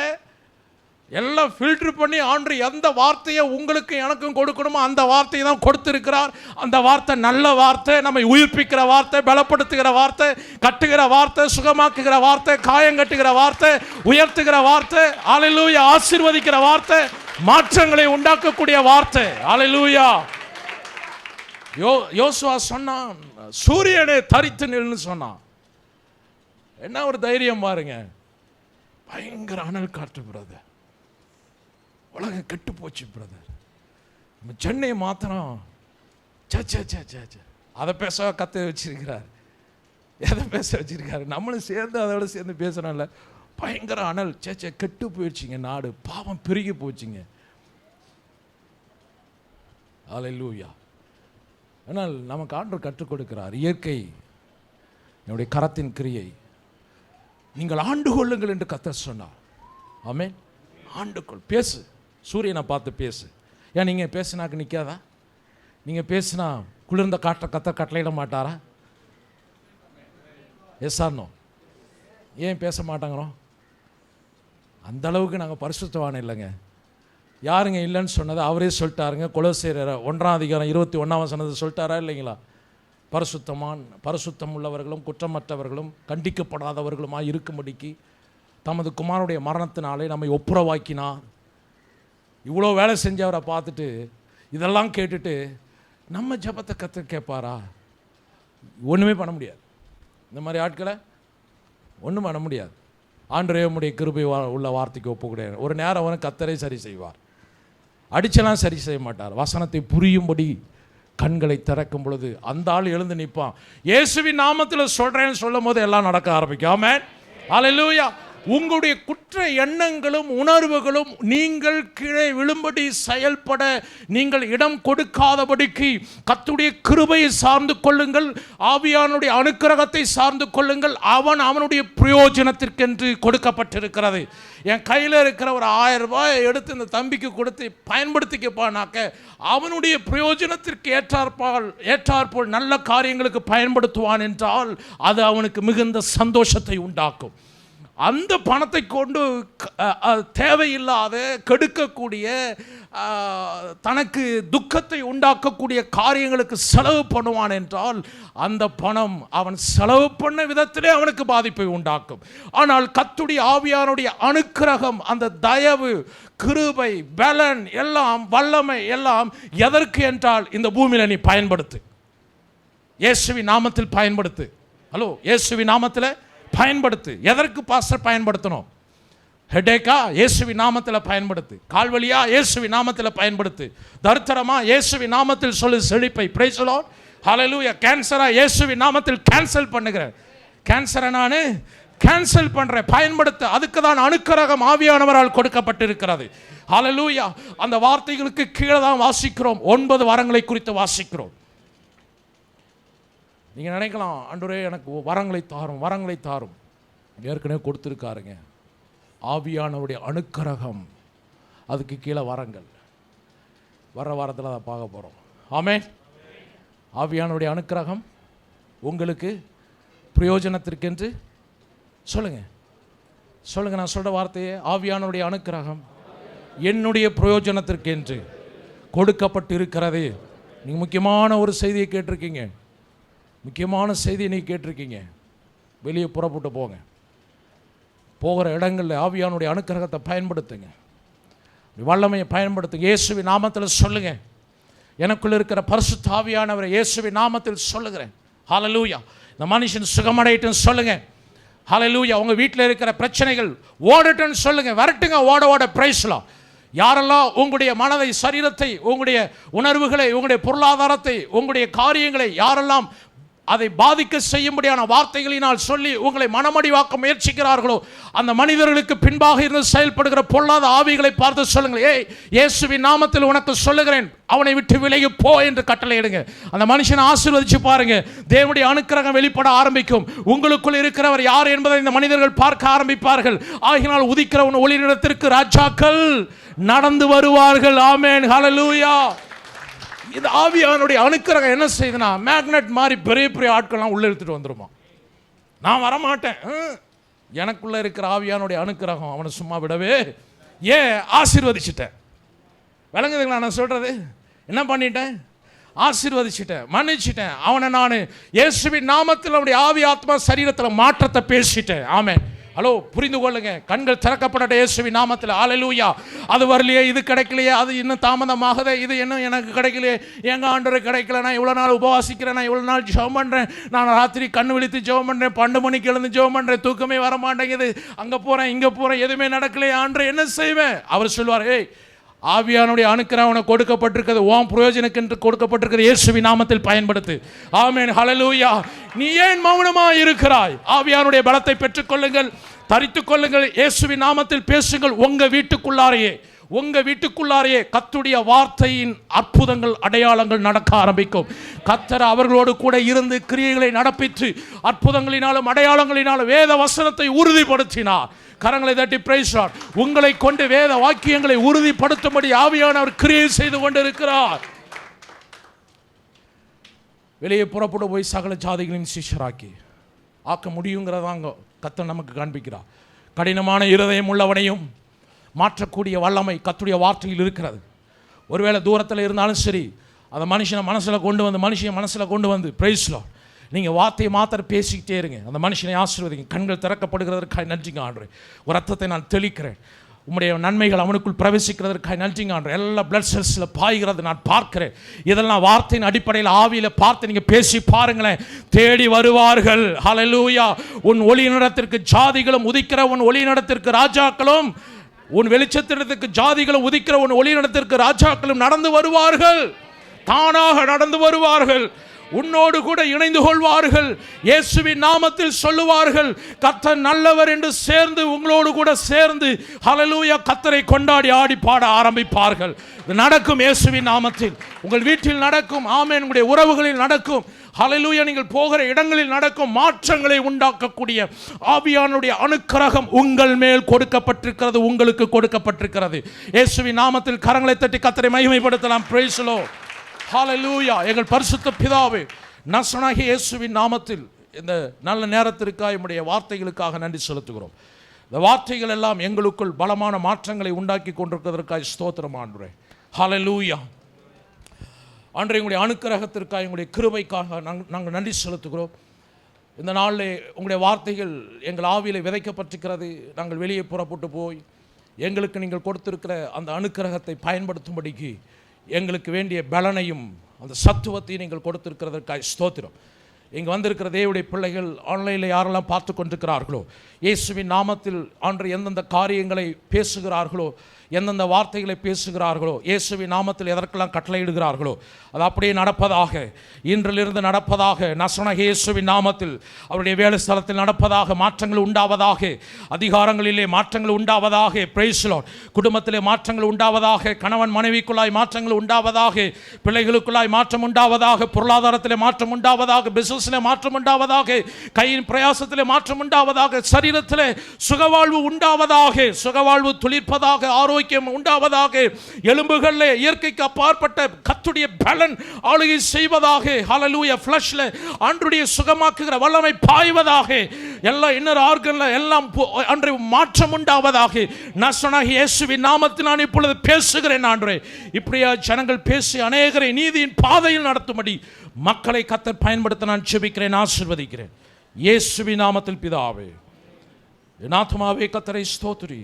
எல்லாம் ஃபில்டர் பண்ணி ஆண்டவர் எந்த வார்த்தையை உங்களுக்கு எனக்கும் கொடுக்கணுமோ அந்த வார்த்தையை தான் கொடுத்திருக்கிறார். அந்த வார்த்தை நல்ல வார்த்தை, நம்மை உயிர்ப்பிக்கிற வார்த்தை, பலப்படுத்துகிற வார்த்தை, கட்டுகிற வார்த்தை, சுகமாக்குகிற வார்த்தை, காயங்கட்டுகிற வார்த்தை, உயர்த்துகிற வார்த்தை, அல்லேலூயா, ஆசீர்வதிக்கிற வார்த்தை, மாற்றங்களை உண்டாக்கக்கூடிய வார்த்தை. அல்லேலூயா. யோசுவா சொன்னான், சூரியனே தரித்து நில்லுன்னு சொன்னான். என்ன ஒரு தைரியம் பாருங்க. பயங்கர அனல் காற்று பிரதர், உலகம் கெட்டு போச்சு பிரதர். நம்ம சென்னையை மாத்திரம் அதை பேச கற்று வச்சிருக்கிறார். எதை பேச வச்சிருக்காரு? நம்மளும் சேர்ந்து அதோட சேர்ந்து பேசுகிறோம்ல. பயங்கர அனல். கெட்டு போயிடுச்சிங்க நாடு, பாவம் பெருகி போச்சுங்க. அல்லேலூயா. ஆனால் நமக்கு ஆண்டவர் கற்றுக் கொடுக்கிறார், இயற்கை என்னுடைய கரத்தின் கிரியை நீங்கள் ஆண்டு கொள்ளுங்கள் என்று கர்த்தர் சொன்னார். ஆமென். ஆண்டுகொள். பேசு, சூரியனை பார்த்து பேசு. ஏன் நீங்கள் பேசுனாக்கு நிற்காதா? நீங்கள் பேசுனா குளிர்ந்த காற்றை கர்த்தர் கட்டளையிட மாட்டாரா? Yes or no? ஏன் பேச மாட்டாங்கிறோம்? அந்த அளவுக்கு நாங்கள் பரிசுத்தவான் இல்லைங்க. யாருங்க இல்லைன்னு சொன்னது? அவரே சொல்லிட்டாருங்க. கொலோசியர் 1:21 சொல்லிட்டாரா இல்லைங்களா? பரிசுத்தம் உள்ளவர்களும் குற்றமற்றவர்களும் கண்டிக்கப்படாதவர்களுமாய் இருக்கும்படிக்கு தமது குமாரனுடைய மரணத்தினாலே நம்மை ஒப்புரவாக்கினார். இவ்வளோ வேலை செஞ்சவரை பார்த்துட்டு இதெல்லாம் கேட்டுட்டு நம்ம ஜெபத்தை கர்த்தர் கேட்பாரா? ஒன்றுமே பண்ண முடியாது. இந்த மாதிரி ஆட்களை ஒன்றும் பண்ண முடியாது. ஆண்டவரே உம்முடைய கிருபை உள்ள வார்த்தைக்கு ஒப்புக்கொடுக்கிறேன். ஒரு நேரம் அவனை கர்த்தரே சரி செய்வார். அடிச்செல்லாம் சரி செய்ய மாட்டார். வசனத்தை புரியும்படி கண்களை திறக்கும் பொழுது அந்த ஆள் எழுந்து நிற்பான். இயேசுவின் நாமத்தில் சொல்கிறேன்னு சொல்லும் போது எல்லாம் நடக்க ஆரம்பிக்கும். ஆமென், ஹல்லேலூயா. உங்களுடைய குற்ற எண்ணங்களும் உணர்வுகளும் நீங்கள் கீழே விழும்படி செயல்பட நீங்கள் இடம் கொடுக்காதபடிக்கு கர்த்தருடைய கிருபையை சார்ந்து கொள்ளுங்கள், ஆவியானுடைய அனுக்கிரகத்தை சார்ந்து கொள்ளுங்கள். அவனுடைய பிரயோஜனத்திற்கென்று கொடுக்கப்பட்டிருக்கிறது. என் கையில் இருக்கிற ஒரு 1000 ரூபாயை எடுத்து இந்த தம்பிக்கு கொடுத்து பயன்படுத்திக்கப்பானாக்க அவனுடைய பிரயோஜனத்திற்கு ஏற்றாற்போல் நல்ல காரியங்களுக்கு பயன்படுத்துவான் என்றால் அது அவனுக்கு மிகுந்த சந்தோஷத்தை உண்டாக்கும். அந்த பணத்தை கொண்டு தேவையில்லாத கெடுக்கக்கூடிய தனக்கு துக்கத்தை உண்டாக்கக்கூடிய காரியங்களுக்கு செலவு பண்ணுவான் என்றால் அந்த பணம் அவன் செலவு பண்ண விதத்திலே அவனுக்கு பாதிப்பை உண்டாக்கும். ஆனால் கர்த்தருடைய ஆவியானுடைய அனுக்கிரகம், அந்த தயவு, கிருபை, பலன் எல்லாம், வல்லமை எல்லாம் எதற்கு என்றால் இந்த பூமியில் நீ பயன்படுத்து, இயேசுவின் நாமத்தில் பயன்படுத்து. ஹலோ, இயேசுவின் நாமத்தில் பயன்படுத்து. எதற்கு பாஸ்டர் பயன்படுத்தணும்? ஹெடேக்கா? இயேசுவின் நாமத்தில் பயன்படுத்து. கால்வலியா? இயேசுவின் நாமத்தில் பயன்படுத்து. தரித்திரமா? இயேசுவின் நாமத்தில் சொல்லு செழிப்பை. பிரைஸ் தி லார்ட், ஹல்லேலூயா. கேன்சரா? இயேசுவின் நாமத்தில் கேன்சல் பண்ணுகிறேன். கேன்சரை நான் கேன்சல் பண்ணுறேன், பயன்படுத்த. அதுக்கு தான் அனுக்கிரகம் ஆவியானவரால் கொடுக்கப்பட்டிருக்கிறது. ஹல்லேலூயா. அந்த வார்த்தைகளுக்கு கீழே தான் வாசிக்கிறோம், 9 வரங்களை குறித்து வாசிக்கிறோம். நீங்கள் நினைக்கலாம், ஆண்டவரே எனக்கு வரங்களை தாரும், வரங்களை தாரும். ஏற்கனவே கொடுத்துருக்காருங்க. ஆவியானவருடைய அனுக்கிரகம், அதுக்கு கீழே வரங்கள். வர வாரத்தில் அதை பார்க்க போகிறோம். ஆமென். ஆவியானவருடைய அனுக்கிரகம் உங்களுக்கு பிரயோஜனத்திற்கென்று சொல்லுங்கள், சொல்லுங்கள். நான் சொல்கிற வார்த்தையே, ஆவியானவருடைய அனுக்கிரகம் என்னுடைய பிரயோஜனத்திற்கென்று கொடுக்கப்பட்டு இருக்கிறது. நீங்கள் முக்கியமான ஒரு செய்தியை கேட்டிருக்கீங்க, முக்கியமான செய்தியை நீங்கள் கேட்டிருக்கீங்க. வெளியே புறப்பட்டு போங்க, போகிற இடங்களில் ஆவியானுடைய அனுக்கிரகத்தை பயன்படுத்துங்க, வல்லமையை பயன்படுத்துங்க. இயேசுவின் நாமத்தில் சொல்லுங்க, எனக்குள்ள இருக்கிற பரிசுத்த ஆவியானவரை இயேசுவின் நாமத்தில் சொல்லுகிறேன். ஹல்லேலூயா. இந்த மனுஷன் சுகமடையட்டும் சொல்லுங்க. ஹல்லேலூயா. உங்கள் வீட்டில் இருக்கிற பிரச்சனைகள் ஓடட்டும்னு சொல்லுங்க. வரட்டுங்க, ஓட பிரைஸ்லாம். யாரெல்லாம் உங்களுடைய மனதை, சரீரத்தை, உங்களுடைய உணர்வுகளை, உங்களுடைய பொருளாதாரத்தை, உங்களுடைய காரியங்களை யாரெல்லாம் அதை பாதிக்க செய்யும்படியான வார்த்தைகளினால் சொல்லி உங்களை மனமடிவாக்க முயற்சிக்கிறார்களோ அந்த மனிதர்களுக்கு பின்பாக இருந்து செயல்படுகிற பொல்லாத ஆவிகளை பார்த்து சொல்லுங்கள், ஏய், இயேசுவின் நாமத்தில் உனக்கு சொல்லுகிறேன், அவனை விட்டு விலகி போ என்று கட்டளையிடுங்க. அந்த மனுஷனை ஆசீர்வதிச்சு பாருங்க, தேவனுடைய அனுக்கிரகம் வெளிப்பட ஆரம்பிக்கும். உங்களுக்குள் இருக்கிறவர் யார் என்பதை இந்த மனிதர்கள் பார்க்க ஆரம்பிப்பார்கள். ஆகினால் உதிக்கிறவன் ஒளியிடத்திற்கு ராஜாக்கள் நடந்து வருவார்கள். ஆமென், ஹல்லேலூயா. இந்த ஆவியானுடைய அனுக்கிரகம் என்ன செய்யுதுன்னா, மேக்னெட் மாதிரி பெரிய பெரிய ஆட்கள்லாம் உள்ளே எடுத்துகிட்டு வந்துடுமா. நான் வரமாட்டேன். எனக்குள்ளே இருக்கிற ஆவியானுடைய அனுக்கிரகம் அவனை சும்மா விடவே ஆசீர்வதிச்சிட்டேன். விளங்குதுங்களா நான் சொல்கிறது? என்ன பண்ணிட்டேன்? ஆசீர்வதிச்சிட்டேன், மன்னிச்சிட்டேன். அவனை நான் இயேசுவின் நாமத்தில் அவனுடைய ஆவி, ஆத்மா, சரீரத்தில் மாற்றத்தை பேசிட்டேன். ஆமென். ஹலோ, புரிந்து கொள்ளுங்க. கண்கள் திறக்கப்பட்ட இயேசுவின் நாமத்தில். ஹல்லேலூயா. அது வரலையே, இது கிடைக்கலையே, அது இன்னும் தாமதமாகுதே, இது இன்னும் எனக்கு கிடைக்கலையே, எங்கள் ஆண்டவரை கிடைக்கல, நான் இவ்வளோ நாள் உபவாசிக்கிறேன், நான் இவ்வளோ நாள் ஜெபம் பண்ணுறேன், நான் ராத்திரி கண்ணு விழித்து ஜெபம் பண்ணுறேன், 12 மணிக்கு எழுந்து ஜெபம் பண்ணுறேன், தூக்கமே வர மாட்டேங்குது, அங்கே போகிறேன் இங்கே போகிறேன், எதுவுமே நடக்கலையே ஆண்டவரே, என்ன செய்வேன்? அவர் சொல்வார், ஏய், ஆவியானுடைய அனுக்கிரகம் உனக்கு கொடுக்கப்பட்டிருக்கிறது, உன் பிரயோஜனக்கென்று கொடுக்கப்பட்டிருக்கிறது, இயேசுவின் நாமத்தில் பயன்படுத்து. ஆமென், ஹல்லேலூயா. நீ ஏன் மௌனமாக இருக்கிறாய்? ஆவியானுடைய பலத்தை பெற்றுக்கொள்ளுங்கள், தரித்துக் கொள்ளுங்கள், இயேசுவின் நாமத்தில் பேசுங்கள். உங்கள் வீட்டுக்குள்ளாரையே கர்த்தருடைய வார்த்தையின் அற்புதங்கள், அடையாளங்கள் நடக்க ஆரம்பிக்கும். கர்த்தர் அவர்களோடு கூட இருந்து கிரியைகளை நடப்பித்து அற்புதங்களினாலும் அடையாளங்களினாலும் வேத வசனத்தை உறுதிப்படுத்தினார். கரங்களை தட்டி பிரைஸ் தி லார்ட். உங்களை கொண்டு வேத வாக்கியங்களை உறுதிப்படுத்தும்படி ஆவியானவர் கிரியை செய்து கொண்டிருக்கிறார். வெளியே புறப்பட்டு போய் சகல ஜாதிகளையும் சீஷராக்கி ஆக்க முடியுங்கிறதாங்க கர்த்தர் நமக்கு காண்பிக்கிறார். கடினமான இருதயம் உள்ளவனையும் மாற்றக்கூடிய வல்லமை கர்த்தருடைய வார்த்தையில் இருக்கிறது. ஒருவேளை தூரத்தில் இருந்தாலும் சரி, அந்த மனுஷனை மனசில் கொண்டு வந்து பிரைஸ் தி லார்ட், நீங்கள் வார்த்தையை மாத்திரம் பேசிக்கிட்டே இருங்க. அந்த மனுஷனை ஆசீர்வதிங்க. கண்கள் திறக்கப்படுகிறதற்காக நன்றிங்க ஆண்டவரே. ஒரு ரத்தத்தை நான் தெளிக்கிறேன், உம்முடைய நன்மைகள் அவனுக்குள் பிரவேசிக்கிறதற்காக நன்றிங்க ஆண்டவரே. எல்லாம் பிளட் செல்ஸில் பாய்கிறது நான் பார்க்கிறேன். இதெல்லாம் வார்த்தையின் அடிப்படையில் ஆவியில் பார்த்து நீங்கள் பேசி பாருங்களேன். தேடி வருவார்கள். ஹல்லேலூயா. உன் ஒளியினிடத்திற்கு ஜாதிகளும் உதிக்கிற உன் ஒளியினிடத்திற்கு ராஜாக்களும் உன் வெளிச்சத்திடத்துக்கு ஜாதிகளும் உதிக்கிற உன் ஒளியிடத்திற்கு ராஜாக்களும் நடந்து வருவார்கள். தானாக நடந்து வருவார்கள். உன்னோடு கூட இணைந்து கொள்வார்கள். இயேசுவின் நாமத்தில் சொல்லுவார்கள், கர்த்தர் நல்லவர் என்று சேர்ந்து உங்களோடு கூட சேர்ந்து ஹல்லேலூயா கர்த்தரை கொண்டாடி ஆடி பாட ஆரம்பிப்பார்கள். இது நடக்கும் இயேசுவின் நாமத்தில். உங்கள் வீட்டில் நடக்கும். ஆமென். உங்களுடைய உறவுகளில் நடக்கும். ஹல்லேலூயா. நீங்கள் போகிற இடங்களில் நடக்கும். மாற்றங்களை உண்டாக்கக்கூடிய ஆவியானுடைய அனுக்கிரகம் உங்கள் மேல் கொடுக்கப்பட்டிருக்கிறது, உங்களுக்கு கொடுக்கப்பட்டிருக்கிறது. இயேசுவின் நாமத்தில் கரங்களை தட்டி கர்த்தரை மகிமைப்படுத்தலாம். Price the Lord. ஹல்லேலூயா. எங்கள் பரிசுத்த பிதாவே, நசனாகிய இயேசுவின் நாமத்தில் இந்த நல்ல நேரத்திற்காக உம்முடைய வார்த்தைகளுக்காக நன்றி செலுத்துகிறோம். இந்த வார்த்தைகள் எல்லாம் எங்களுக்குள் பலமான மாற்றங்களை உண்டாக்கி கொண்டிருக்கிறதற்காக ஸ்தோத்திரம் ஆண்டவரே. ஹல்லேலூயா. ஆண்டவரே, உங்களுடைய அனுக்கிரகத்திற்காக உங்களுடைய கிருபைக்காக நாங்கள் நன்றி செலுத்துகிறோம். இந்த நாளில் உங்களுடைய வார்த்தைகள் எங்கள் ஆவியிலே விதைக்கப்பட்டிருக்கிறது. நாங்கள் வெளியே புறப்பட்டு போய் எங்களுக்கு நீங்கள் கொடுத்திருக்கிற அந்த அனுக்கிரகத்தை பயன்படுத்தும்படிக்கு எங்களுக்கு வேண்டிய பலனையும் அந்த சத்துவத்தையும் நீங்கள் கொடுத்திருக்கிறதற்காக ஸ்தோத்திரம். இங்கே வந்திருக்கிற தேவனுடைய பிள்ளைகள் ஆன்லைனில் யாரெல்லாம் பார்த்து கொண்டிருக்கிறார்களோ, இயேசுவின் நாமத்தில் ஆண்டு எந்தெந்த காரியங்களை பேசுகிறார்களோ, எந்தெந்த வார்த்தைகளை பேசுகிறார்களோ, இயேசுவின் நாமத்தில் எதற்கெல்லாம் கட்டளையிடுகிறார்களோ அது அப்படியே நடப்பதாக, இன்றிலிருந்து நடப்பதாக, நசனாகிய இயேசுவின் நாமத்தில் அவருடைய வேலை ஸ்தலத்தில் நடப்பதாக, மாற்றங்கள் உண்டாவதாக, அதிகாரங்களிலே மாற்றங்கள் உண்டாவதாக, பிரைஸ் தி லார்ட். குடும்பத்திலே மாற்றங்கள் உண்டாவதாக, கணவன் மனைவிக்குள்ளாய் மாற்றங்கள் உண்டாவதாக, பிள்ளைகளுக்குள்ளாய் மாற்றம் உண்டாவதாக, பொருளாதாரத்திலே மாற்றம் உண்டாவதாக, பிசினஸிலே மாற்றம் உண்டாவதாக, கையின் பிரயாசத்திலே மாற்றம் உண்டாவதாக, சரீரத்திலே சுகவாழ்வு உண்டாவதாக, சுகவாழ்வு துளிர்ப்பதாக, ஆரோக்கியம் உண்டாவதாக, எலும்புகளிலே இயற்கைக்கு அப்பாற்பட்ட கர்த்தருடைய பலன் ஆளுகை செய்வதாக. ஹல்லேலூயா. ஃப்ளஷ்ல ஆண்டவருடைய சுகமாக்குகிற வல்லமை பாய்வதாக, எல்லா இன்னர் ஆர்கன்ல எல்லாம் அன்று மாற்றம் உண்டாவதாக. நசனாகிய இயேசுவின் நாமத்தில் நான் இப்பொழுது பேசுகிறேன் ஆண்டவரே. இப்படியா ஜனங்கள் பேசி அநேகரை நீதியின் பாதையில் நடத்தும்படி மக்களை கர்த்தர் பயன்படுத்த நான் ஜெபிக்கிறேன், ஆசீர்வதிக்கிறேன். இயேசுவின் நாமத்தில் பிதாவே. என் ஆத்துமாவே கர்த்தரை ஸ்தோத்திரி.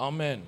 ஆமென்.